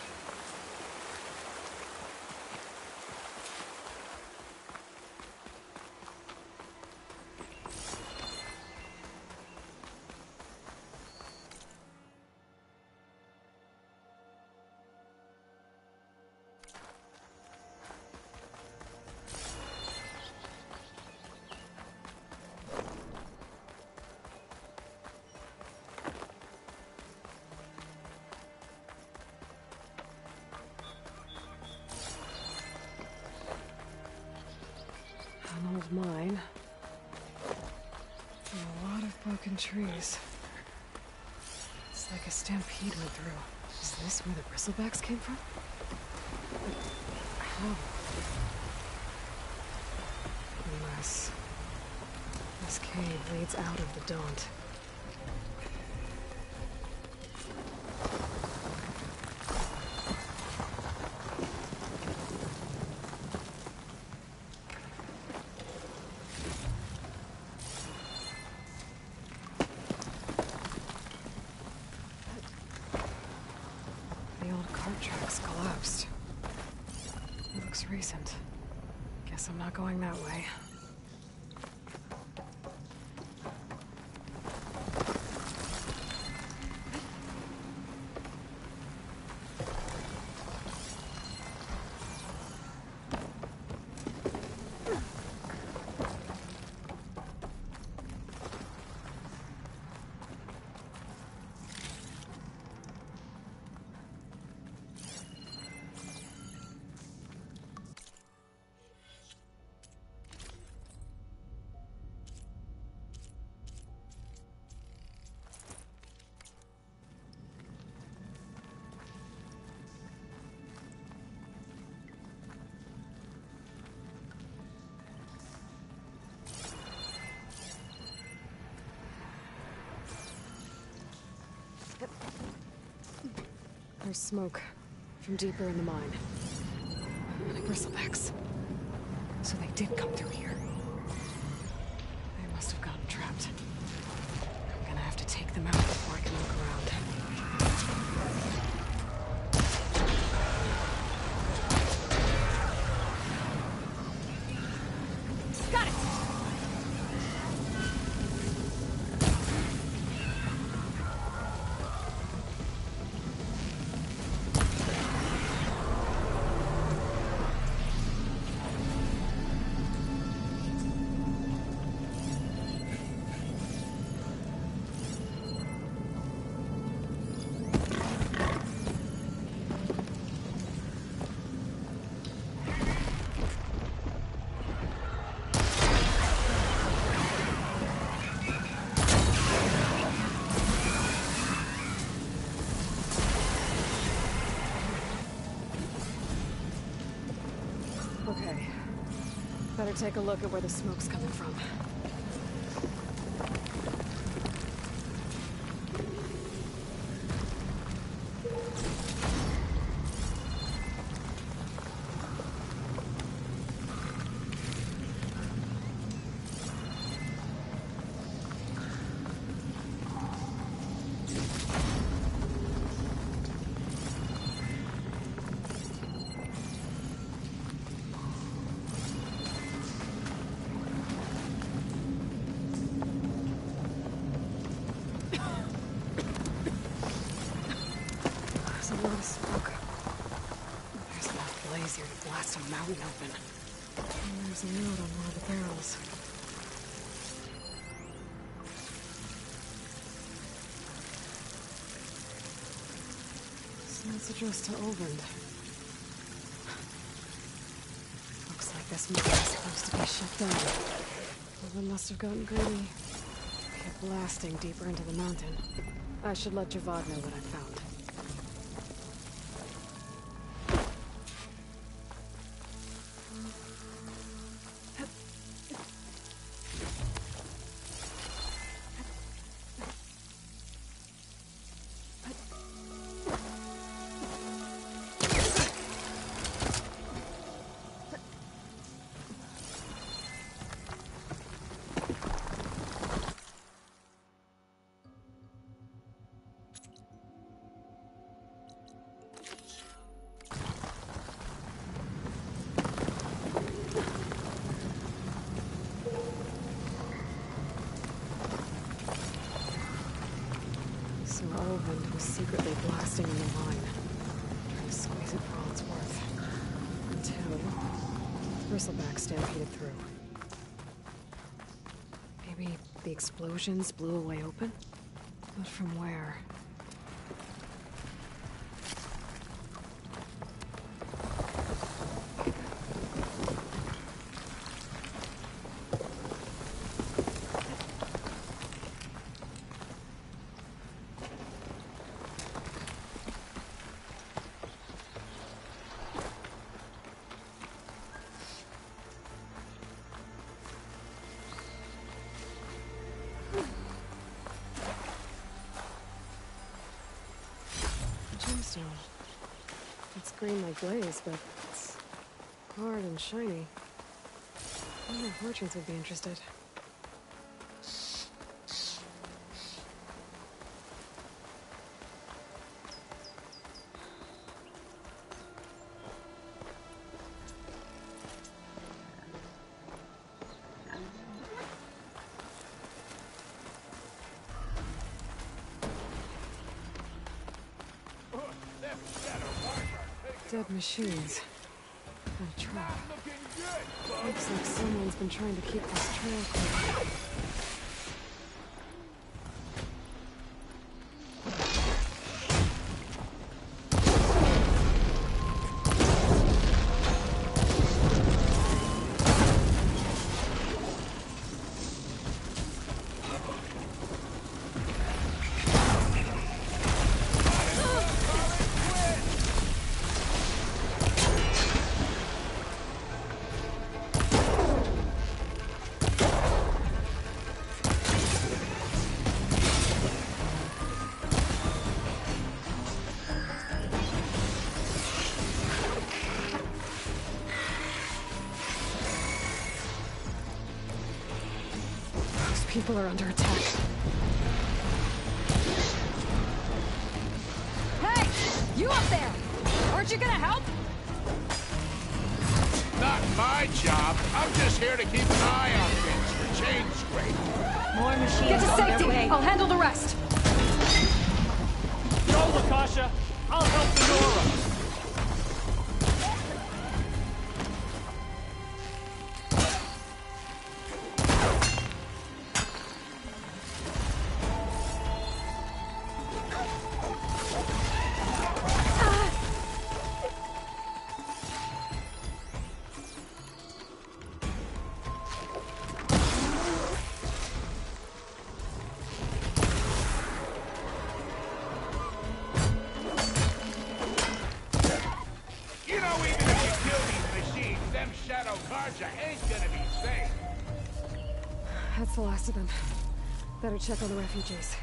An old mine. And a lot of broken trees. It's like a stampede went through. Is this where the bristlebacks came from? But how? Unless this cave leads out of the Daunt. Tracks collapsed. It looks recent. Guess I'm not going that way. There's smoke from deeper in the mine. The bristlebacks. So they did come through here. They must have gotten trapped. I'm gonna have to take them out before I can look around. Got it! Okay. Better take a look at where the smoke's coming from. little easier to blast a mountain open. And there's a note on one of the barrels. So it's addressed to Ulvund. Looks like this mine is supposed to be shut down. Ulvund must have gotten greedy. Kept blasting deeper into the mountain. I should let Javad know what I found. So Ulvund was secretly blasting in the mine, trying to squeeze it for all it's worth. Until Bristleback stampeded through. Maybe the explosions blew a way open? But from where? Gemstone. It's green like glaze, but it's hard and shiny. I wonder if merchants would be interested. Dead machines. A trap. Looks like someone's been trying to keep this trail clear. People are under attack. Hey! You up there! Aren't you gonna help? Not my job. I'm just here to keep an eye on things for Chain Scrape. More machines. Get to safety! I'll handle the rest! Go, Lakasha! I'll help Fedora! That's the last of them. Better check on the refugees.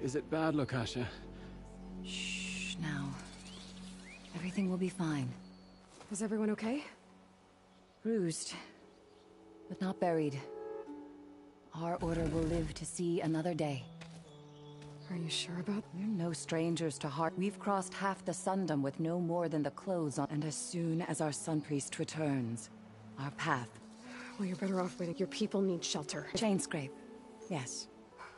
Is it bad, Lokasha? Shh, now. Everything will be fine. Is everyone okay? Bruised, but not buried. Our order will live to see another day. Are you sure about? We're no strangers to heart. We've crossed half the Sundom with no more than the clothes on. And as soon as our Sun Priest returns, our path... Well, you're better off waiting. Your people need shelter. Chainscrape. Yes.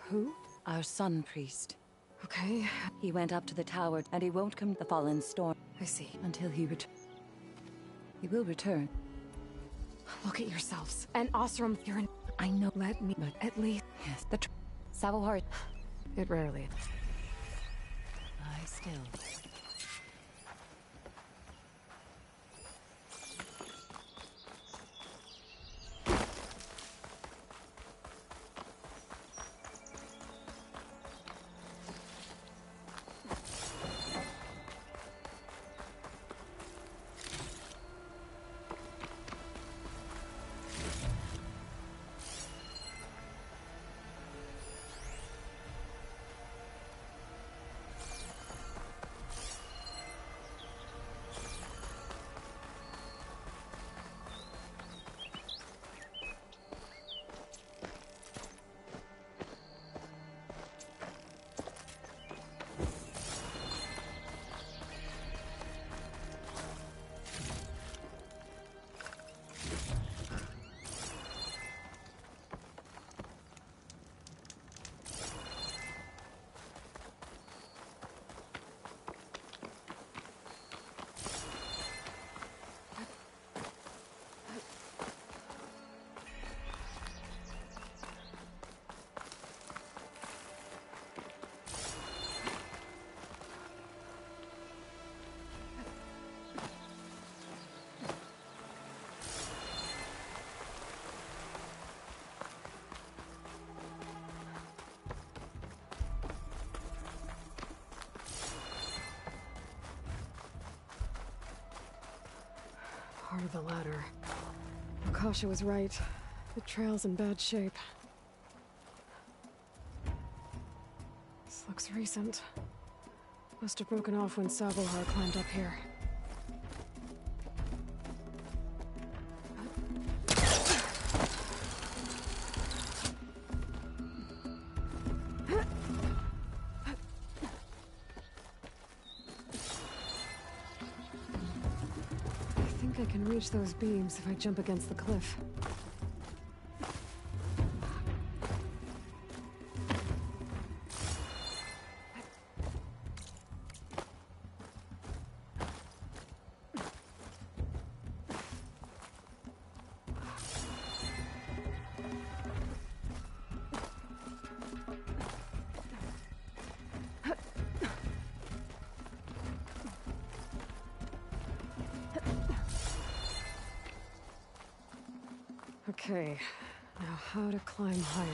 Who? Our Sun Priest. Okay. He went up to the tower, and he won't come to the fallen storm. I see. Until he returns. He will return. Look at yourselves. And Osram, you're in... I know. Let me... But at least... Yes, the Savohar. It rarely... Lie still. Part of the ladder. Akasha was right. The trail's in bad shape. This looks recent. Must have broken off when Savohar climbed up here. I can reach those beams if I jump against the cliff. Okay, now how to climb higher.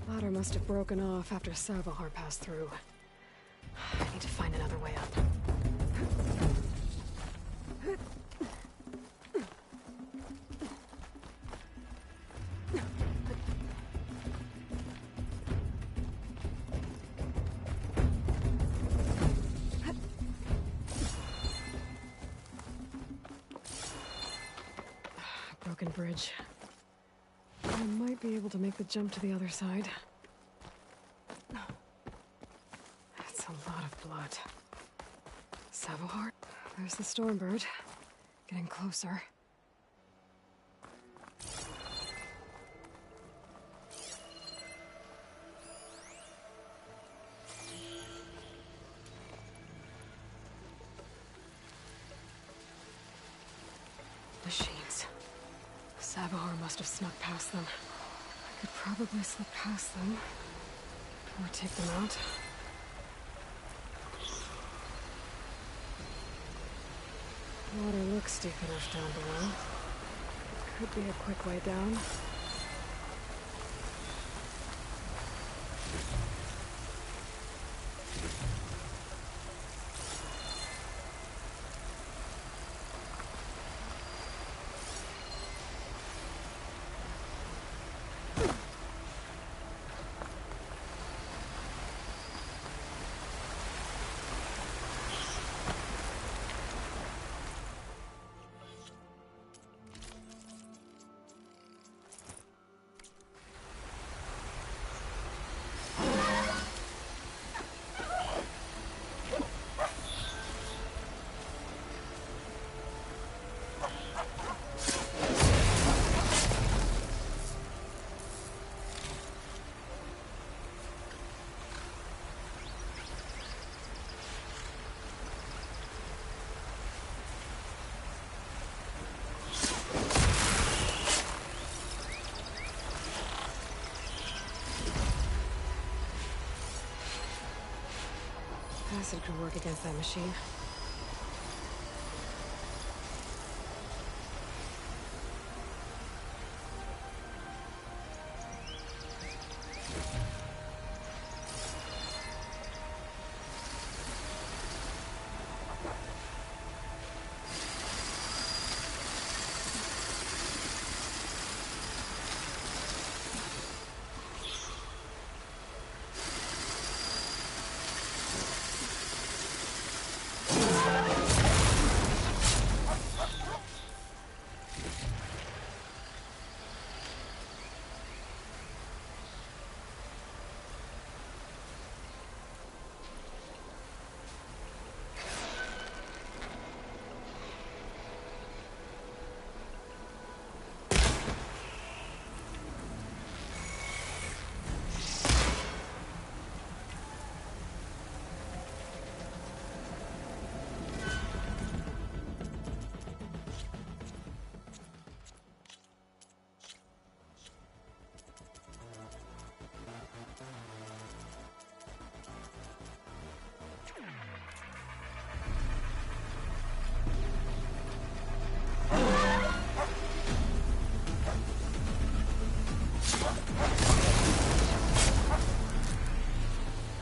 Ladder must have broken off after Savohar passed through. I need to find another way up. Broken bridge. I might be able to make the jump to the other side. That's a lot of blood. Savohar? There's the Stormbird. Getting closer. Machines. Sabahar must have snuck past them. I could probably slip past them. Or take them out. Water looks deep enough down below. Could be a quick way down. Acid could work against that machine.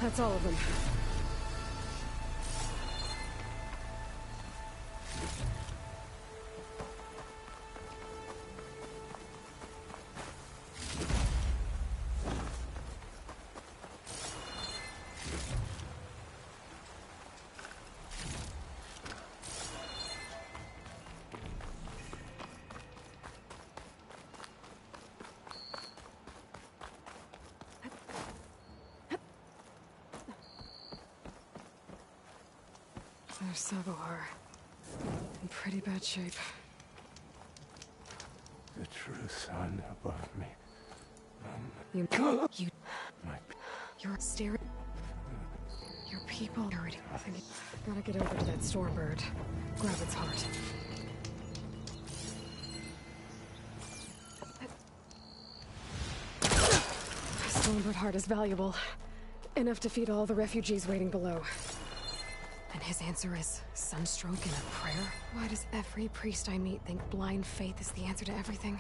That's all of them. There's Sabahar. In pretty bad shape. The true sun above me. You're staring. Your people are already. Gotta get over to that Stormbird. Grab its heart. Stormbird heart is valuable. Enough to feed all the refugees waiting below. And his answer is sunstroke and a prayer? Why does every priest I meet think blind faith is the answer to everything?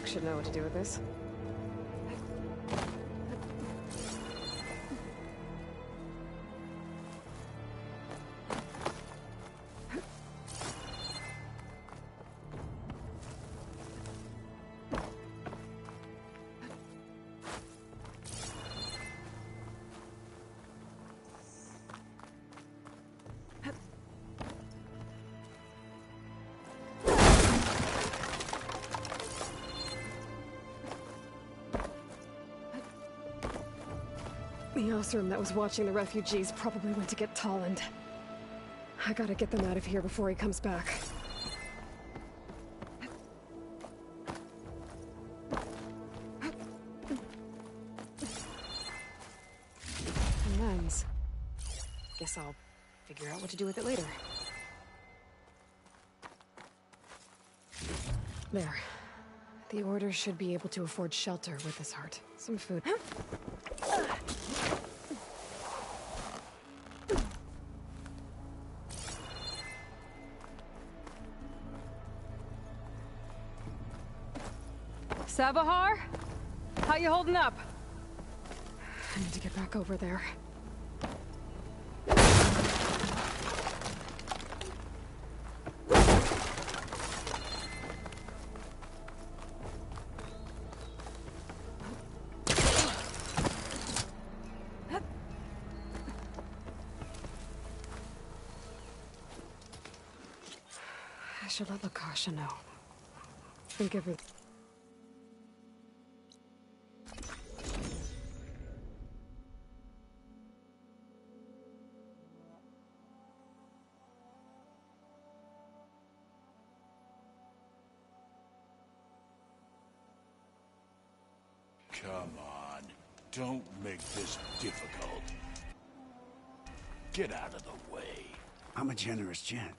should know what to do with this. The Oseram that was watching the refugees probably went to get Tolland. I gotta get them out of here before he comes back. A lens. Guess I'll figure out what to do with it later. There. The Order should be able to afford shelter with this heart. Some food. Savahar? How you holding up? I need to get back over there. I should let Lakasha know. Think everything. Come on. Don't make this difficult. Get out of the way. I'm a generous gent.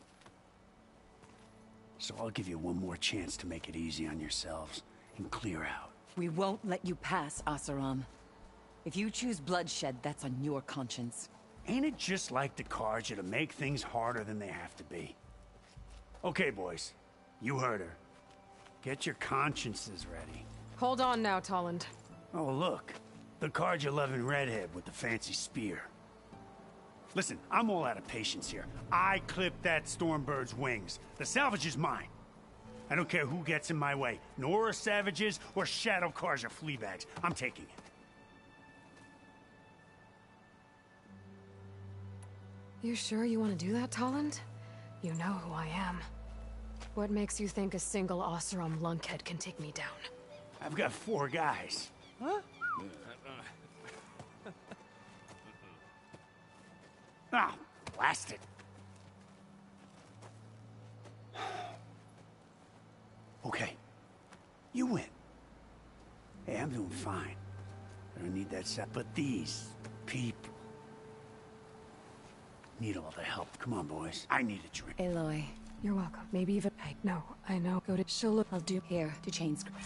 So I'll give you one more chance to make it easy on yourselves and clear out. We won't let you pass, Oseram. If you choose bloodshed, that's on your conscience. Ain't it just like the Carja to make things harder than they have to be? Okay, boys. You heard her. Get your consciences ready. Hold on now, Tolland. Oh, look. The Carja-loving redhead with the fancy spear. Listen, I'm all out of patience here. I clipped that Stormbird's wings. The salvage is mine. I don't care who gets in my way. Nora savages or Shadow Carja fleabags. I'm taking it. You sure you want to do that, Tolland? You know who I am. What makes you think a single Oseram lunkhead can take me down? I've got 4 guys. Huh? Ah, blast it. Okay. You win. Hey, I'm doing fine. I don't need that set, but these people need all the help. Come on, boys. I need a drink. Aloy, you're welcome. Maybe even... No, I know. Go to... She'll look... I'll do here to change script.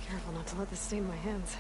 Careful not to let this stain my hands.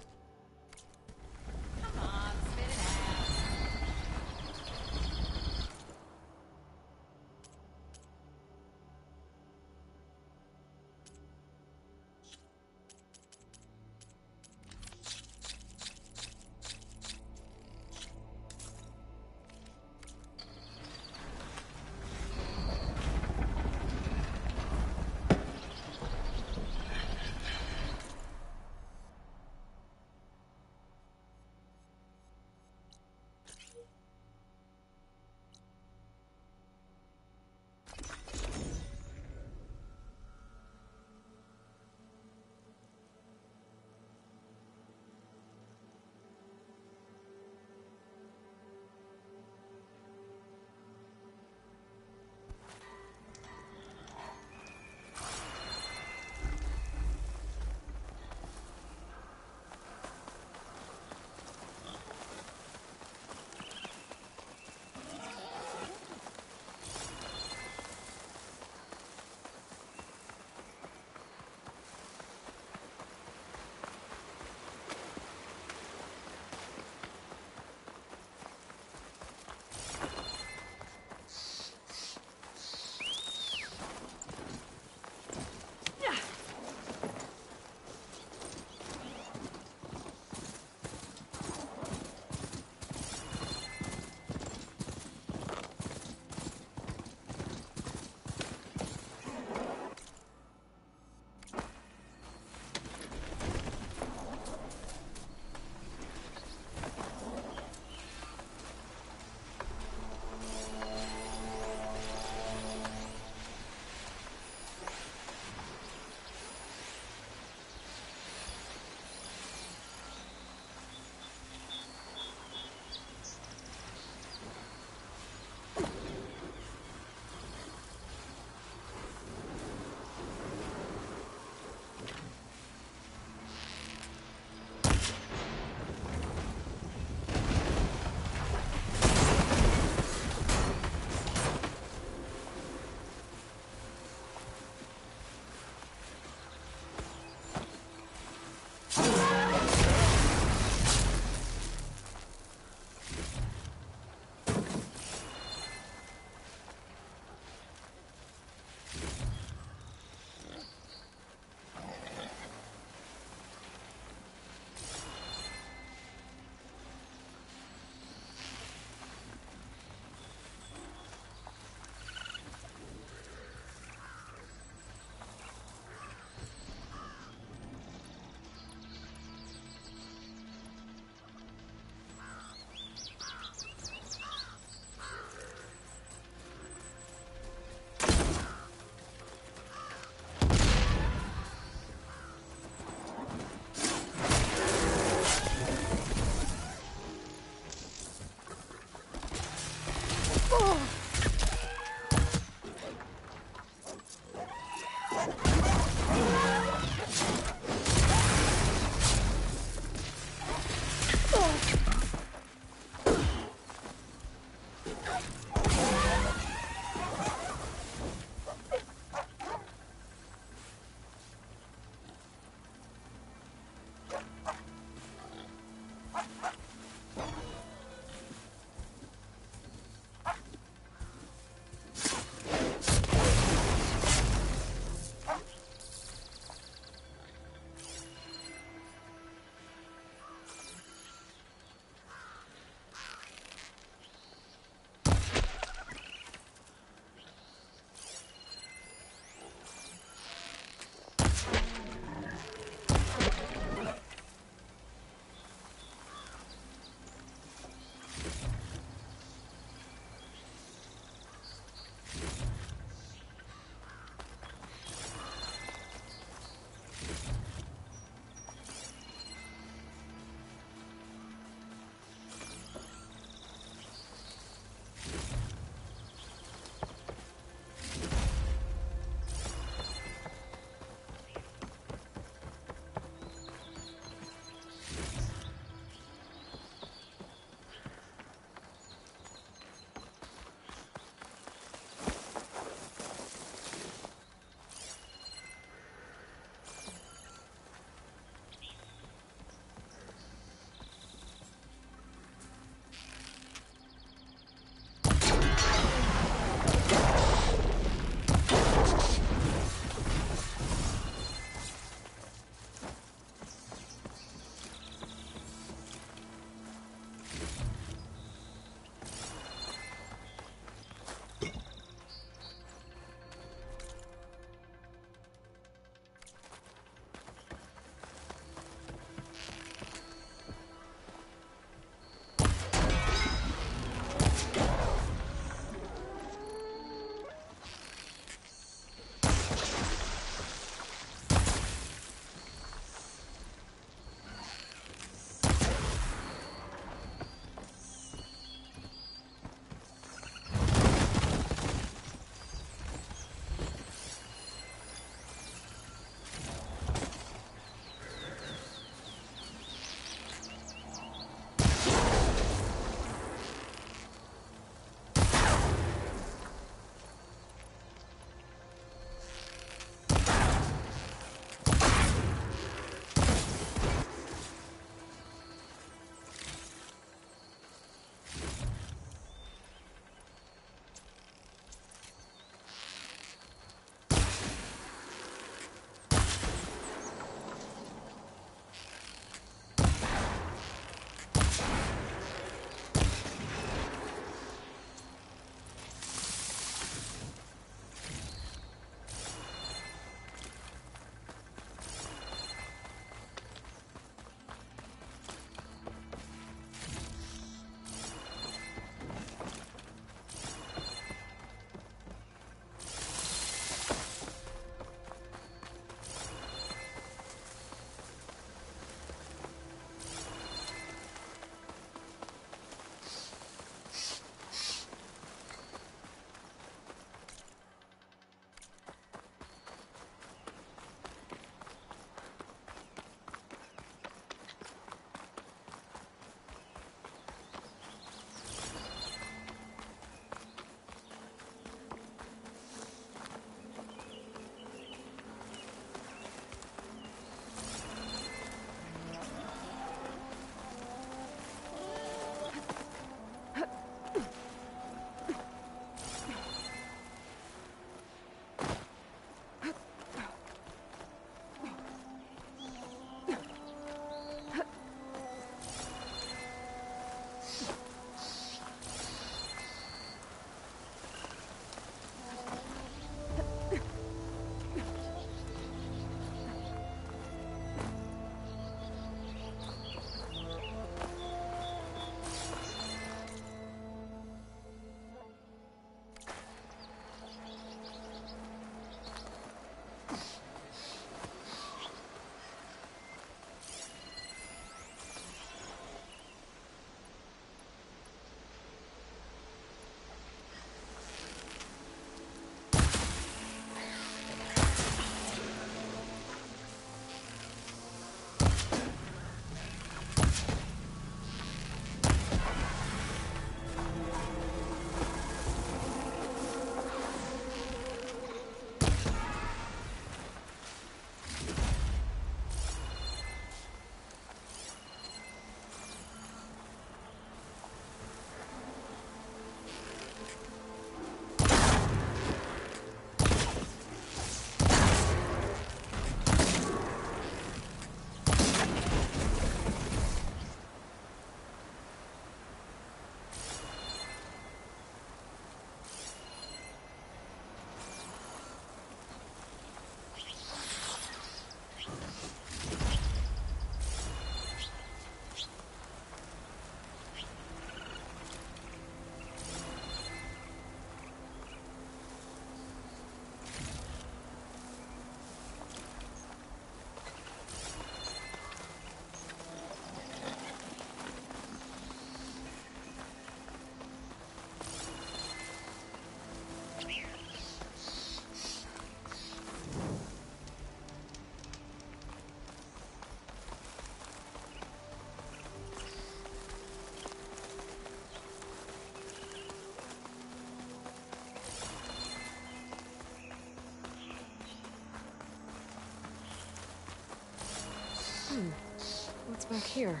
What's back here?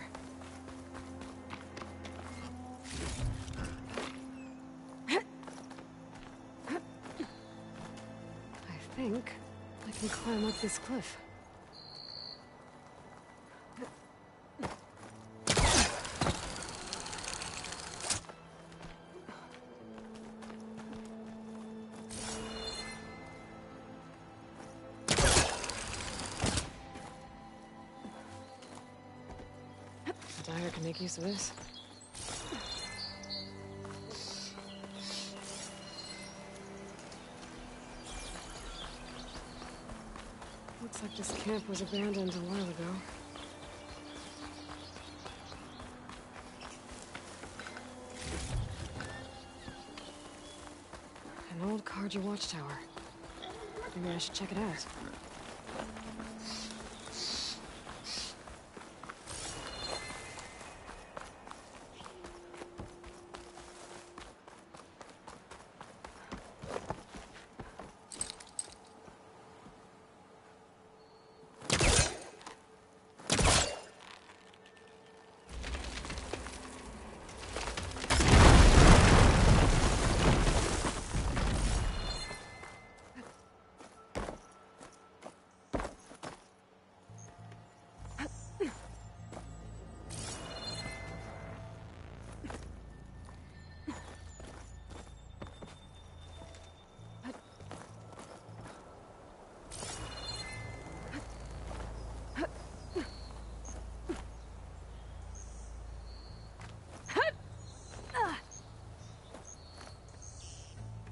I think I can climb up this cliff. can make use of this. Looks like this camp was abandoned a while ago. An old Karja watchtower. Maybe I should check it out.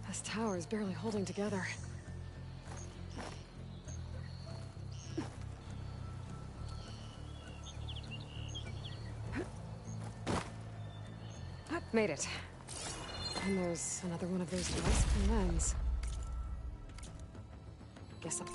This tower is barely holding together. Made it. And there's another one of those devices lens. Guess I'll...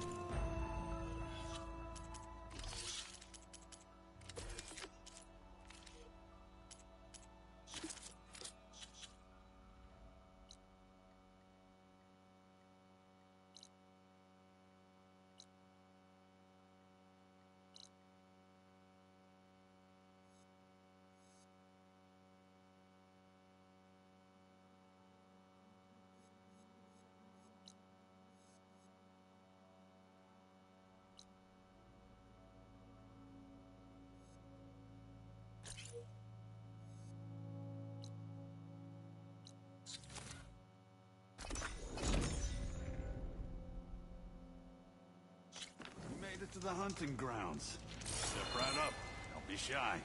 To the hunting grounds. Step right up. Don't be shy.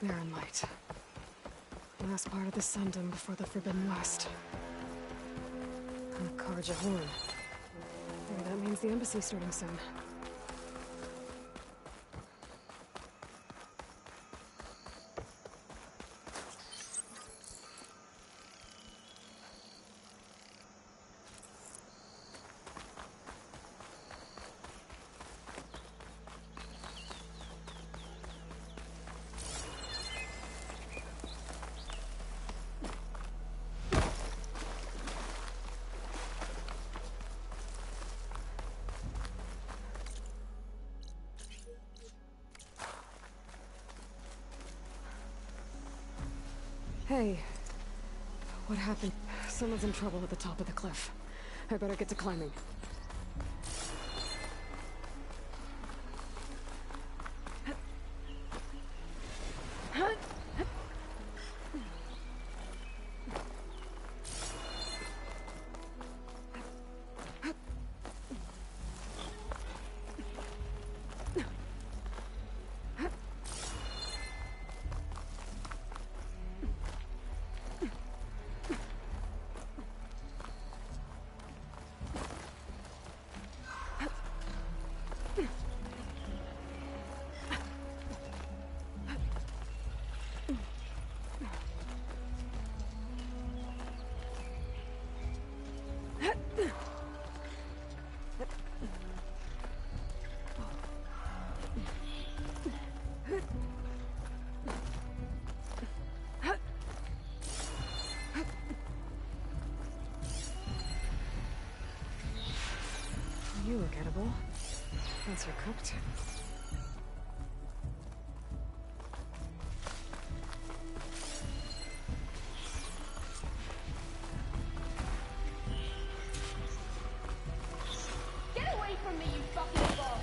Barren Light. Last part of the Sundom before the Forbidden West. The Karja Horn. Maybe that means the embassy's starting soon. Hey, what happened? Someone's in trouble at the top of the cliff. I better get to climbing. You look edible. Once you're cooked. Get away from me, you fucking bug!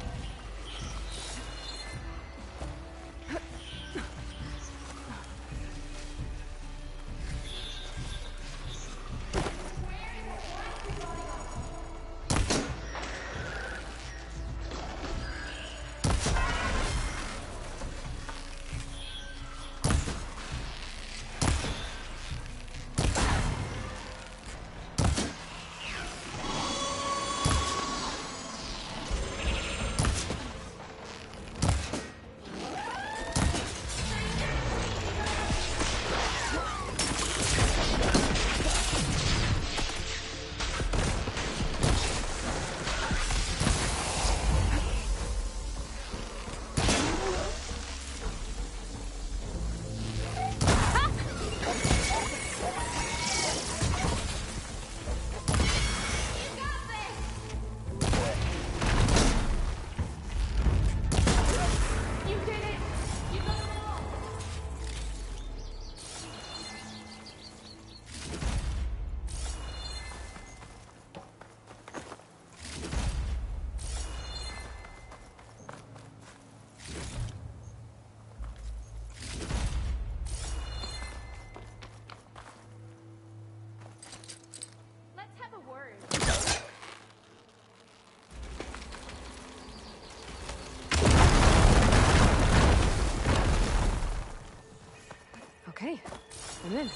I'm in.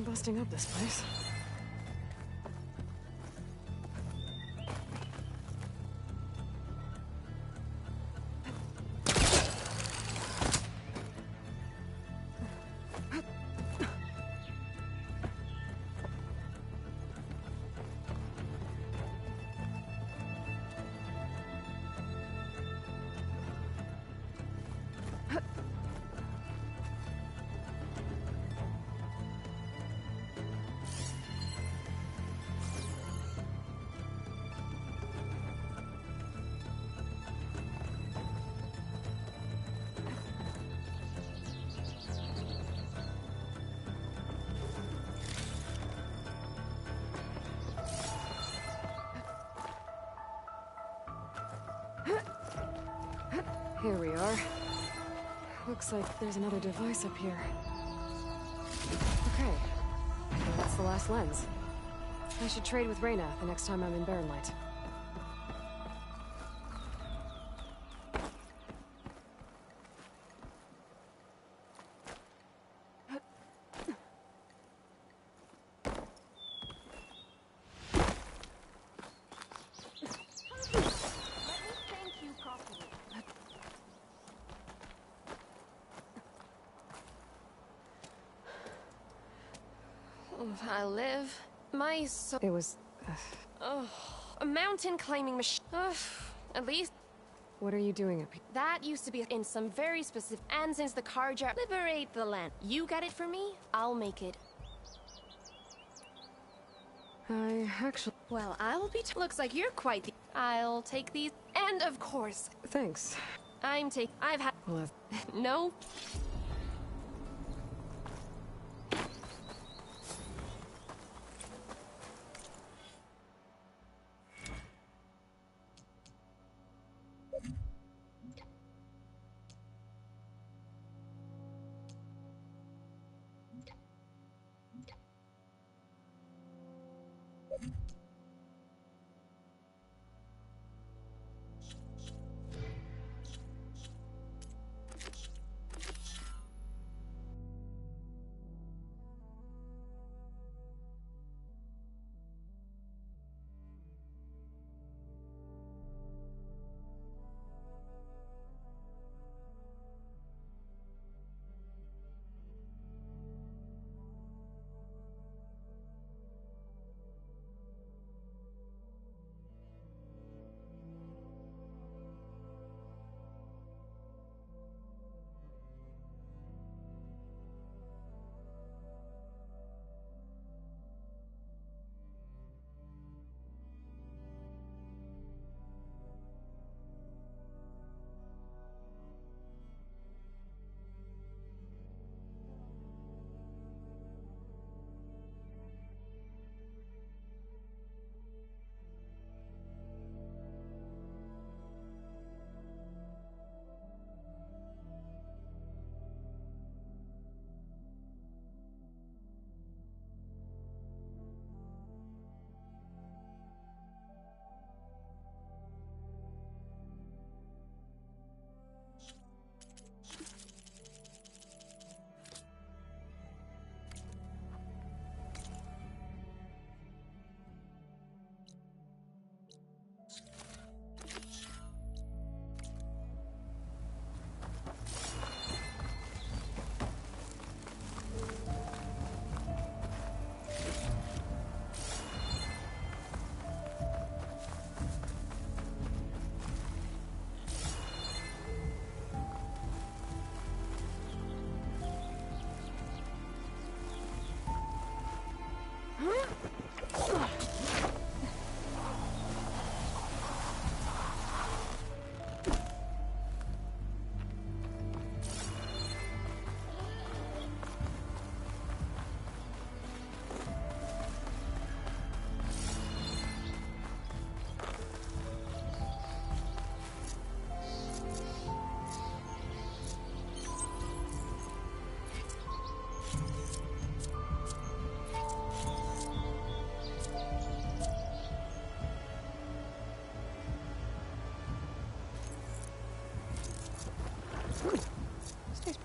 Busting up this place. Here we are. Looks like there's another device up here. Okay. I think that's the last lens. I should trade with Reyna the next time I'm in Barren Light. I live. My soul. It was... Oh, a mountain climbing machine. At least... What are you doing up here? That used to be in some very specific... And since the Carja liberate the land, you got it for me, I'll make it. I actually... Well, I'll be... Looks like you're quite the... I'll take these. And of course... Thanks. I've had... Well, No.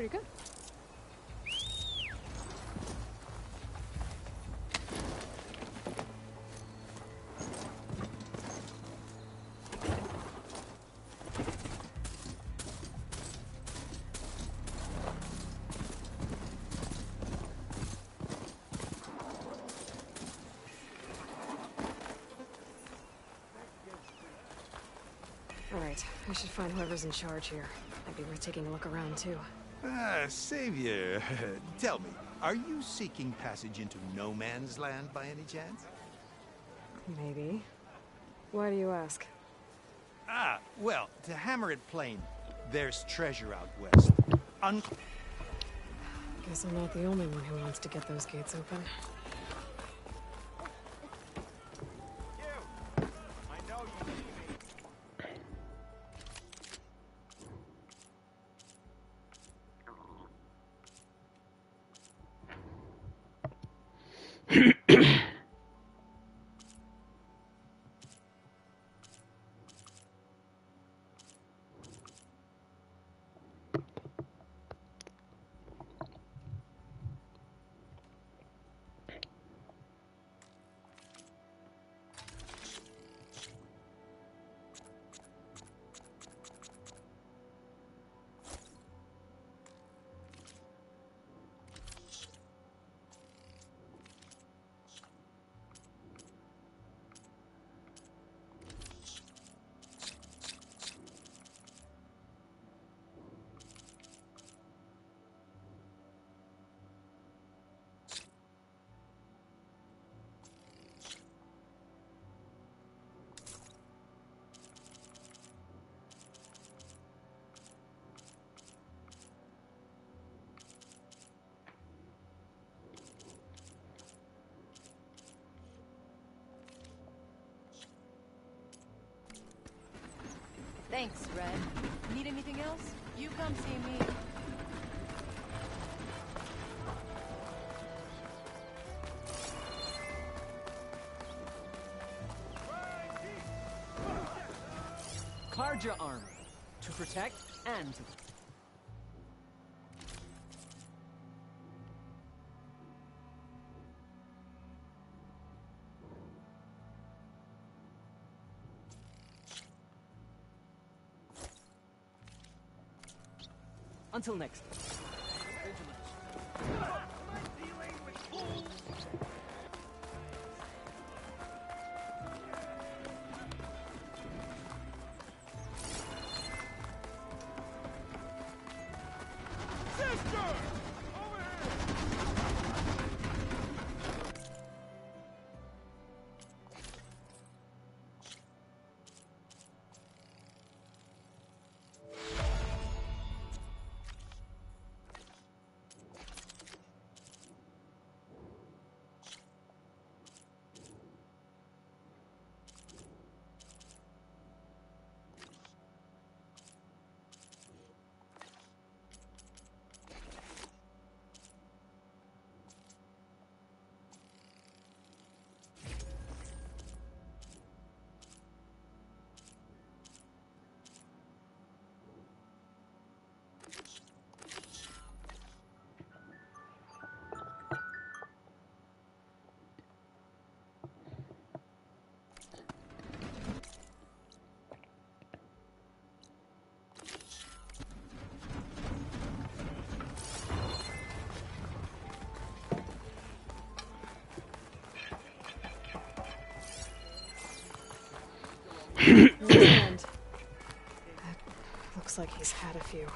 pretty good. Alright, I should find whoever's in charge here. Might be worth taking a look around, too. Savior, tell me, are you seeking passage into no man's land by any chance? Maybe. Why do you ask? Well, to hammer it plain, there's treasure out west. Guess I'm not the only one who wants to get those gates open. Thanks, Red. Need anything else? You come see me. Carja armor. To protect and to... Until next time. That looks like he's had a few.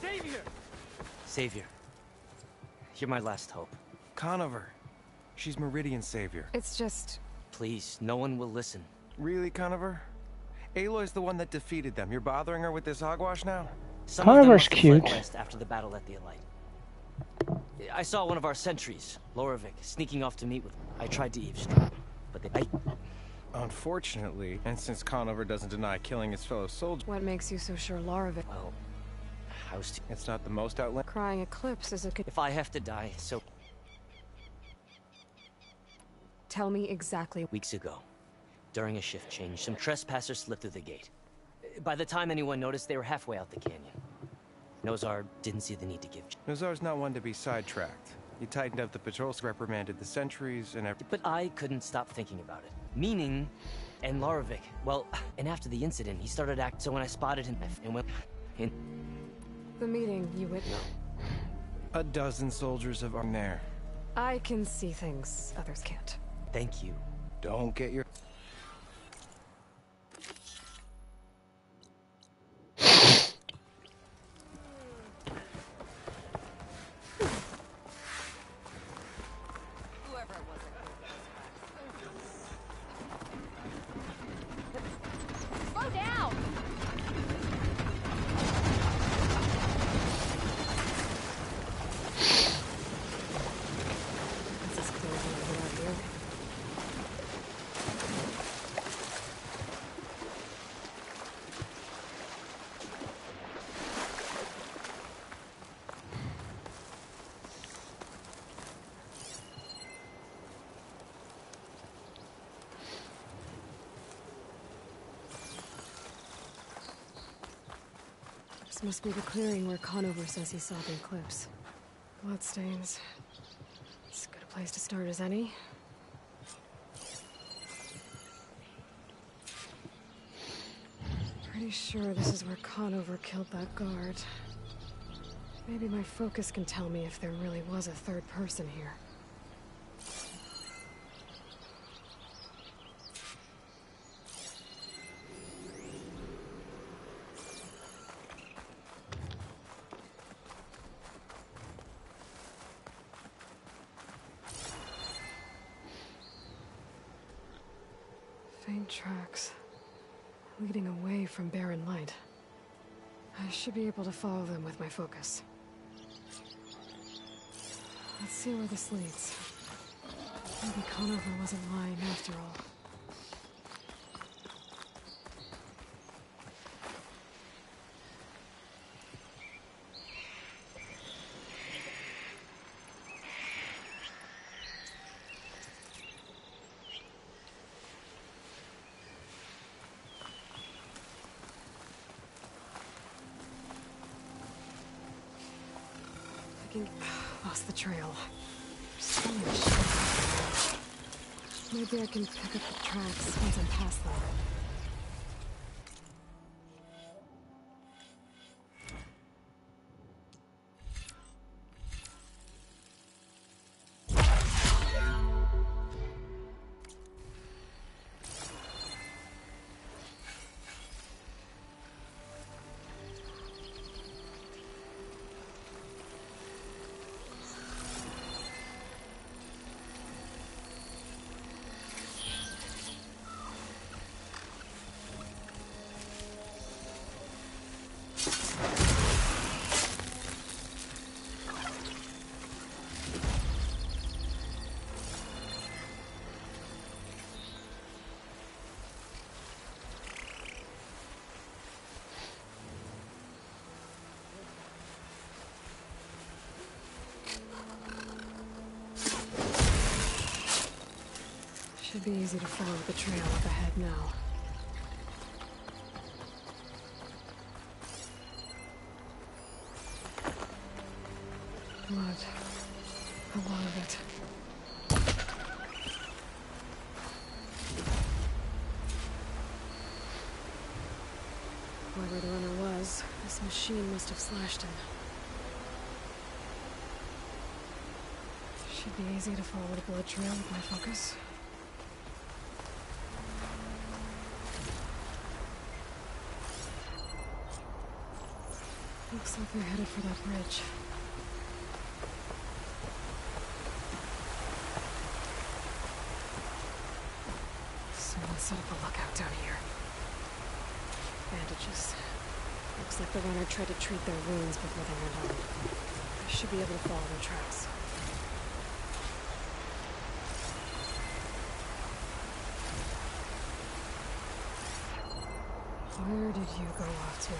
Savior! Savior. You're my last hope. Conover. She's Meridian's savior. It's just... Please, no one will listen. Really, Conover? Aloy's the one that defeated them. You're bothering her with this hogwash now? Some of them must have fled west after the battle at the Elite. I saw one of our sentries, Lorevic, sneaking off to meet with them. I tried to eavesdrop, but they... Unfortunately, and since Conover doesn't deny killing his fellow soldiers... What makes you so sure Lorevic... Well, I was... It's not the most outlandish... Crying Eclipse is a... If I have to die, so... Tell me exactly... Weeks ago, during a shift change, some trespassers slipped through the gate. By the time anyone noticed, they were halfway out the canyon. Nozar didn't see the need to give. Nozar's not one to be sidetracked. He tightened up the patrols, reprimanded the sentries, and But I couldn't stop thinking about it. Meaning, and Larovic, well, and after the incident, he started acting. So when I spotted him, and went in. The meeting you witnessed. A dozen soldiers of arm there. I can see things others can't. Thank you. Don't get your... Slow down! This is clearly a good idea. This must be the clearing where Conover says he saw the eclipse. Bloodstains. As good a place to start as any. Pretty sure this is where Conover killed that guard. Maybe my focus can tell me if there really was a third person here. Faint tracks, leading away from barren light. I should be able to follow them with my focus. Let's see where this leads. Maybe Conover wasn't lying after all. Lost the trail. So much shit. Maybe I can pick up the tracks once I'm past them. Should be easy to follow the trail up ahead now. Blood. A lot of it. Whoever the runner was, this machine must have slashed him. Should be easy to follow the blood trail with my focus. Looks like they're headed for that bridge. Someone set up a lookout down here. Bandages. Looks like the runner tried to treat their wounds before they went home. I should be able to follow their tracks. Where did you go off to?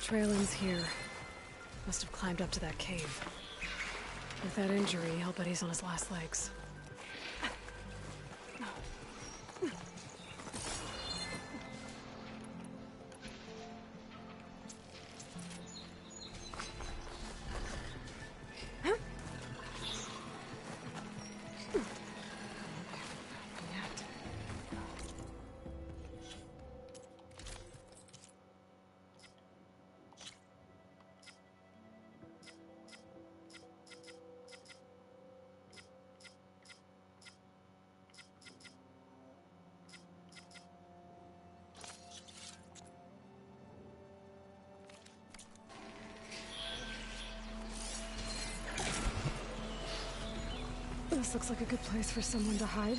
Trail ends here. Must have climbed up to that cave. With that injury, I'll bet he's on his last legs. This looks like a good place for someone to hide.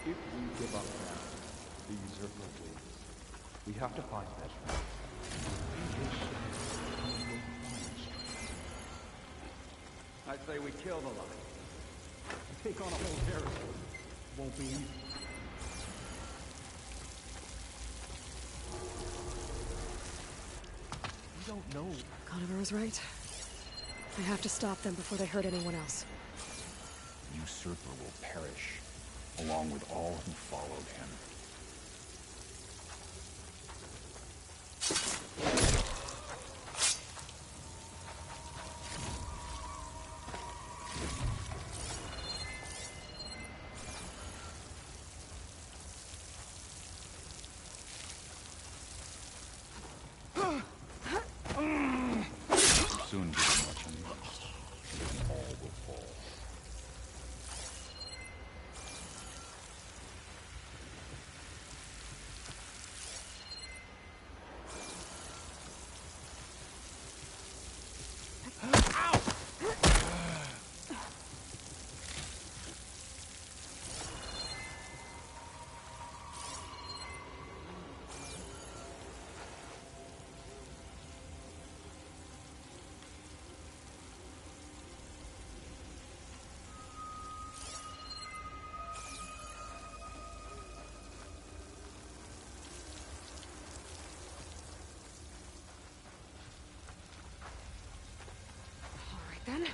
If we give up now, the usurper wins. We have to find Petra. I say we kill the lot. Take on a whole territory. Won't be easy. We don't know. Conover was right. I have to stop them before they hurt anyone else. Usurper will perish, along with all who followed him. Soon be much unnoticed, and all will fall. Then.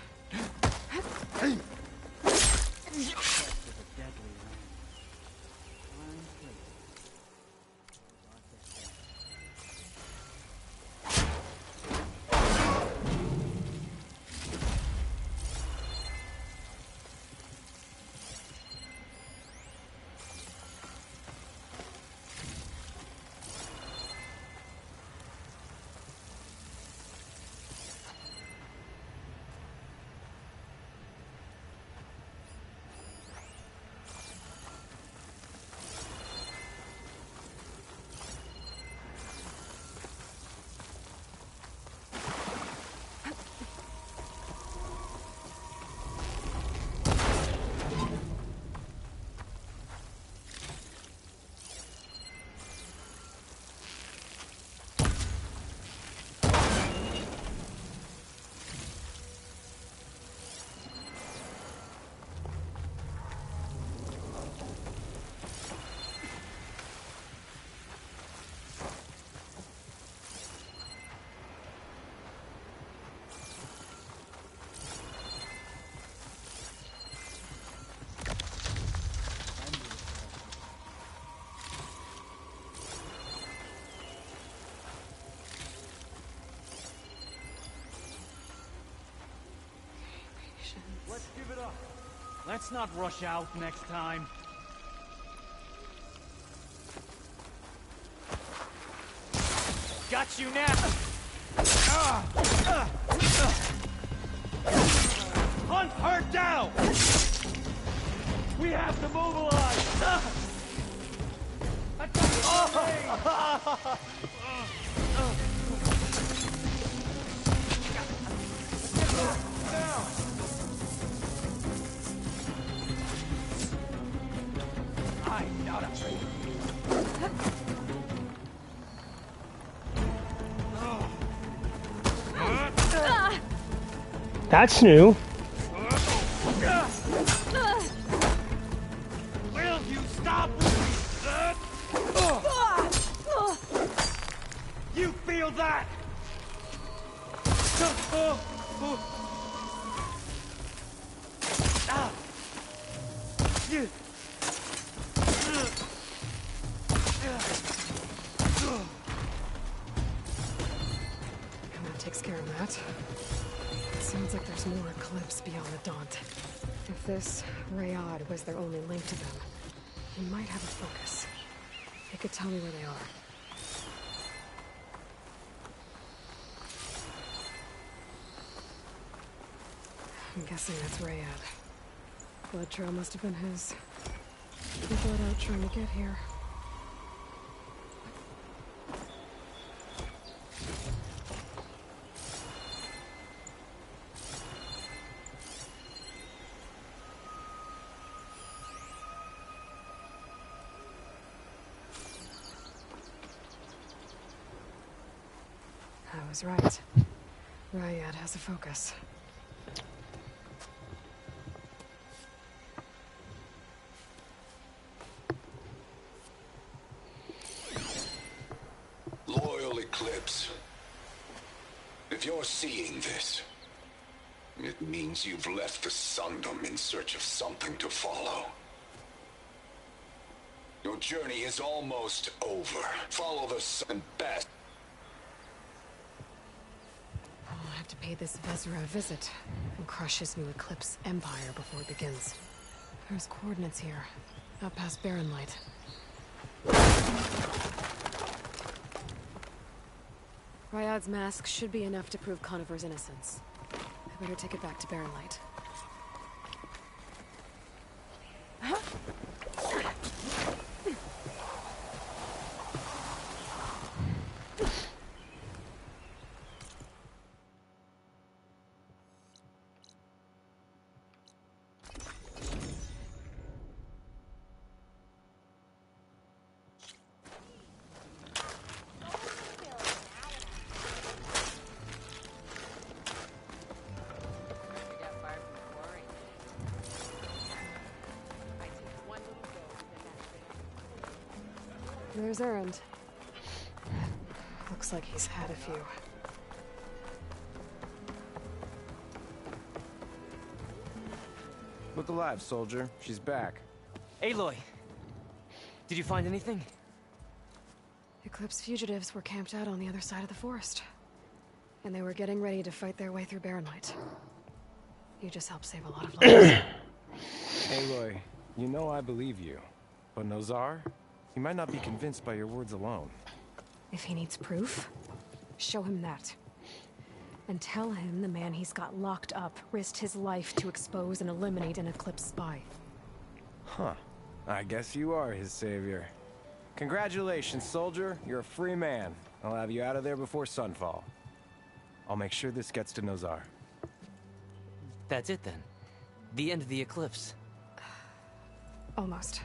Let's give it up. Let's not rush out next time. Got you now! Hunt her down! We have to mobilize! I'm not afraid of you. That's new. Will you stop? You feel that? And that takes care of that. Sounds like there's more Eclipse beyond the Daunt. If this Rayad was their only link to them, he might have a focus. He could tell me where they are. I'm guessing that's Rayad. Blood trail must have been his. He bled out trying to get here. I was right. Rayad has a focus. Loyal Eclipse. If you're seeing this, it means you've left the Sundom in search of something to follow. Your journey is almost over. Follow the sun best. I'll have to pay this Vezra a visit and crush his new Eclipse empire before it begins. There's coordinates here, out past Barren Light. Ryad's mask should be enough to prove Conover's innocence. I better take it back to Barren Light. There's Erend. Looks like he's had a few. Look alive, soldier. She's back. Aloy! Did you find anything? Eclipse fugitives were camped out on the other side of the forest. And they were getting ready to fight their way through Barren Light. You just helped save a lot of lives. Aloy, you know I believe you. But Nozar? He might not be convinced by your words alone. If he needs proof, show him that. And tell him the man he's got locked up risked his life to expose and eliminate an Eclipse spy. Huh. I guess you are his savior. Congratulations, soldier. You're a free man. I'll have you out of there before sunfall. I'll make sure this gets to Nozar. That's it then. The end of the Eclipse. Almost.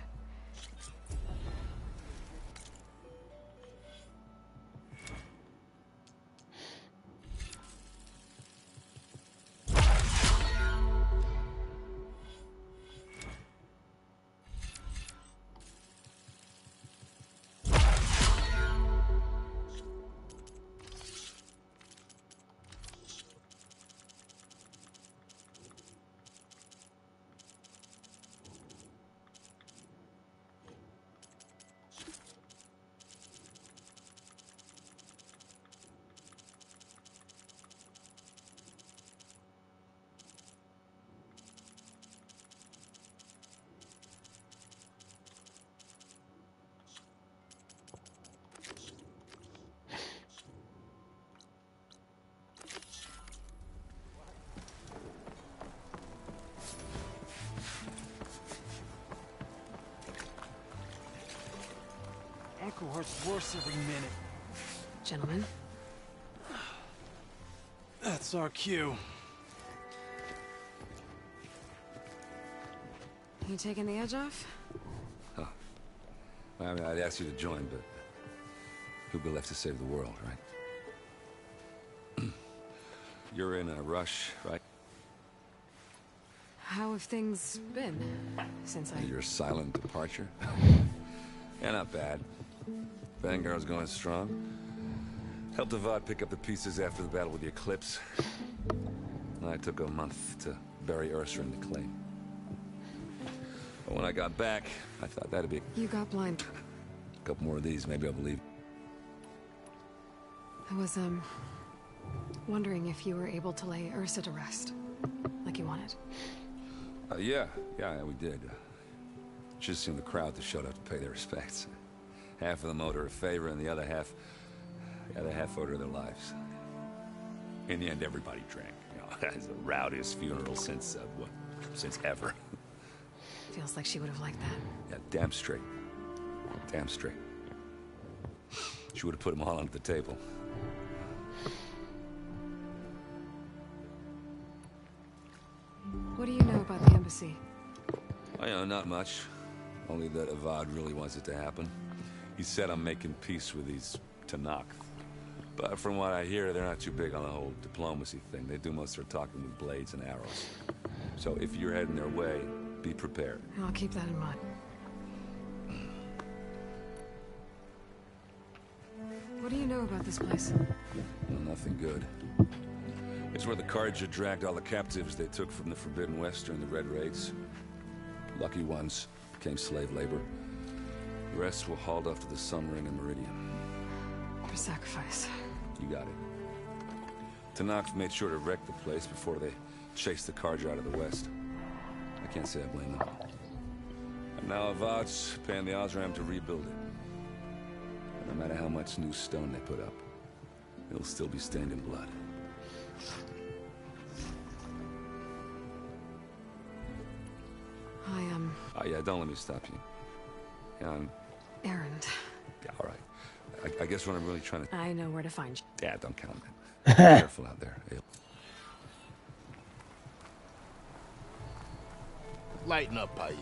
ankle hurts worse every minute. Gentlemen. That's our cue. You taking the edge off? Huh. Well, I mean, I'd ask you to join, but who'd be left to save the world, right? You're in a rush, right? How have things been since Your silent departure? Yeah, not bad. Vanguard's going strong. Helped Avad pick up the pieces after the battle with the Eclipse. I took a month to bury Ursa in the claim. But when I got back, I thought that'd be... You got blind. A couple more of these, maybe I'll believe. I was, wondering if you were able to lay Ursa to rest, like you wanted. Yeah, we did. Just seemed the crowd that showed up to pay their respects. Half of them owed her a favor, and the other half owed her their lives. In the end, everybody drank. You know, it's the rowdiest funeral since ever. Feels like she would have liked that. Yeah, damn straight. Damn straight. She would have put them all onto the table. What do you know about the embassy? I know not much. Only that Avad really wants it to happen. He said I'm making peace with these Tenakth. But from what I hear, they're not too big on the whole diplomacy thing. They do most of their talking with blades and arrows. So if you're heading their way, be prepared. I'll keep that in mind. What do you know about this place? Well, nothing good. It's where the Carja dragged all the captives they took from the Forbidden West during the Red Raids. Lucky ones became slave labor. The rest were hauled off to the Sun Ring and Meridian. For sacrifice. You got it. Tenakth made sure to wreck the place before they chased the Carja out of the West. I can't say I blame them. And now Avad's paying the Osram to rebuild it. And no matter how much new stone they put up, it'll still be stained in blood. Oh, yeah, don't let me stop you. Errand. Yeah, all right. I guess what I'm really trying to... I know where to find you. Yeah, don't count on it. Be careful out there. Lighten up, Paiv.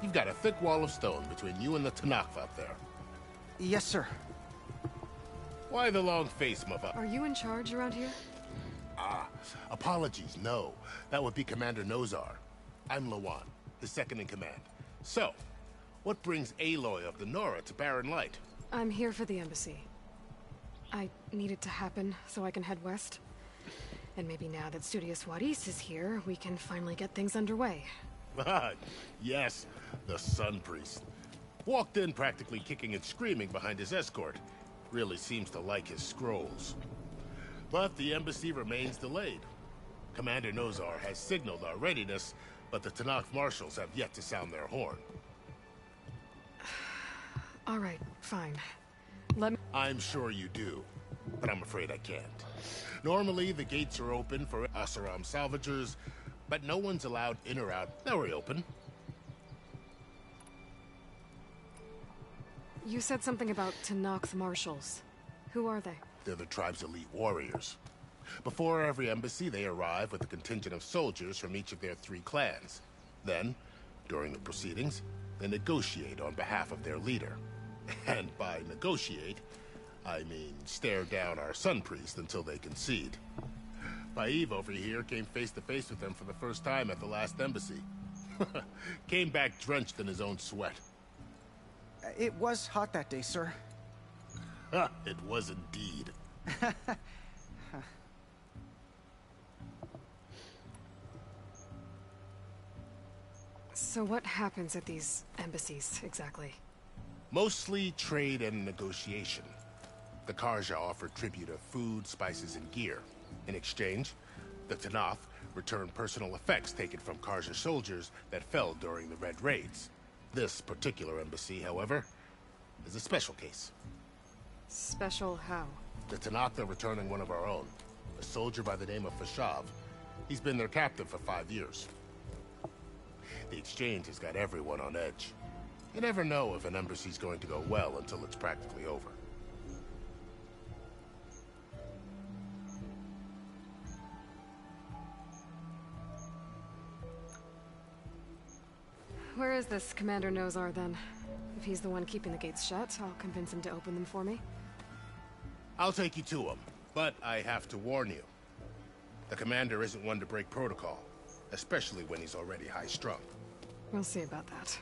You've got a thick wall of stone between you and the Tenakth out there. Yes, sir. Why the long face, Mava? Are you in charge around here? Apologies, no. That would be Commander Nozar. I'm Lawan, his second in command. So, what brings Aloy of the Nora to Barren Light? I'm here for the embassy. I need it to happen so I can head west. And maybe now that Studious Juarez is here, we can finally get things underway. Yes, the Sun Priest. Walked in practically kicking and screaming behind his escort. Really seems to like his scrolls. But the embassy remains delayed. Commander Nozar has signaled our readiness, but the Tenakth marshals have yet to sound their horn. All right, fine. I'm sure you do, but I'm afraid I can't. Normally, the gates are open for Oseram salvagers, but no one's allowed in or out. Now we're open. You said something about Tenakth marshals. Who are they? They're the tribe's elite warriors. Before every embassy, they arrive with a contingent of soldiers from each of their 3 clans. Then, during the proceedings, they negotiate on behalf of their leader. And by negotiate, I mean stare down our Sun Priest until they concede. Paiv over here came face to face with them for the first time at the last embassy. Came back drenched in his own sweat. It was hot that day, sir. It was indeed. So what happens at these embassies, exactly? Mostly trade and negotiation. The Carja offer tribute of food, spices, and gear. In exchange, the Tenakth return personal effects taken from Carja soldiers that fell during the Red Raids. This particular embassy, however, is a special case. Special how? The Tenakth are returning one of our own, a soldier by the name of Fashav. He's been their captive for 5 years. The exchange has got everyone on edge. You never know if an embassy's going to go well until it's practically over. Where is this Commander Nozar, then? If he's the one keeping the gates shut, I'll convince him to open them for me. I'll take you to him, but I have to warn you. The commander isn't one to break protocol, especially when he's already high-strung. We'll see about that.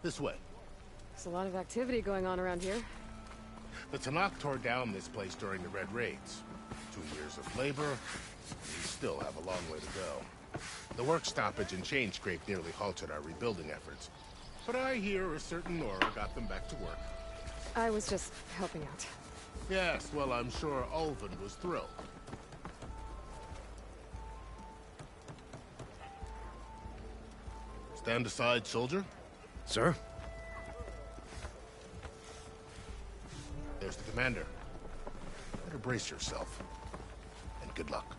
This way. There's a lot of activity going on around here. The Tanakh tore down this place during the Red Raids. 2 years of labor, we still have a long way to go. The work stoppage and chain scrape nearly halted our rebuilding efforts. But I hear a certain Nora got them back to work. I was just helping out. Yes, well, I'm sure Ulvund was thrilled. Stand aside, soldier. Sir? There's the commander. Better brace yourself. And good luck.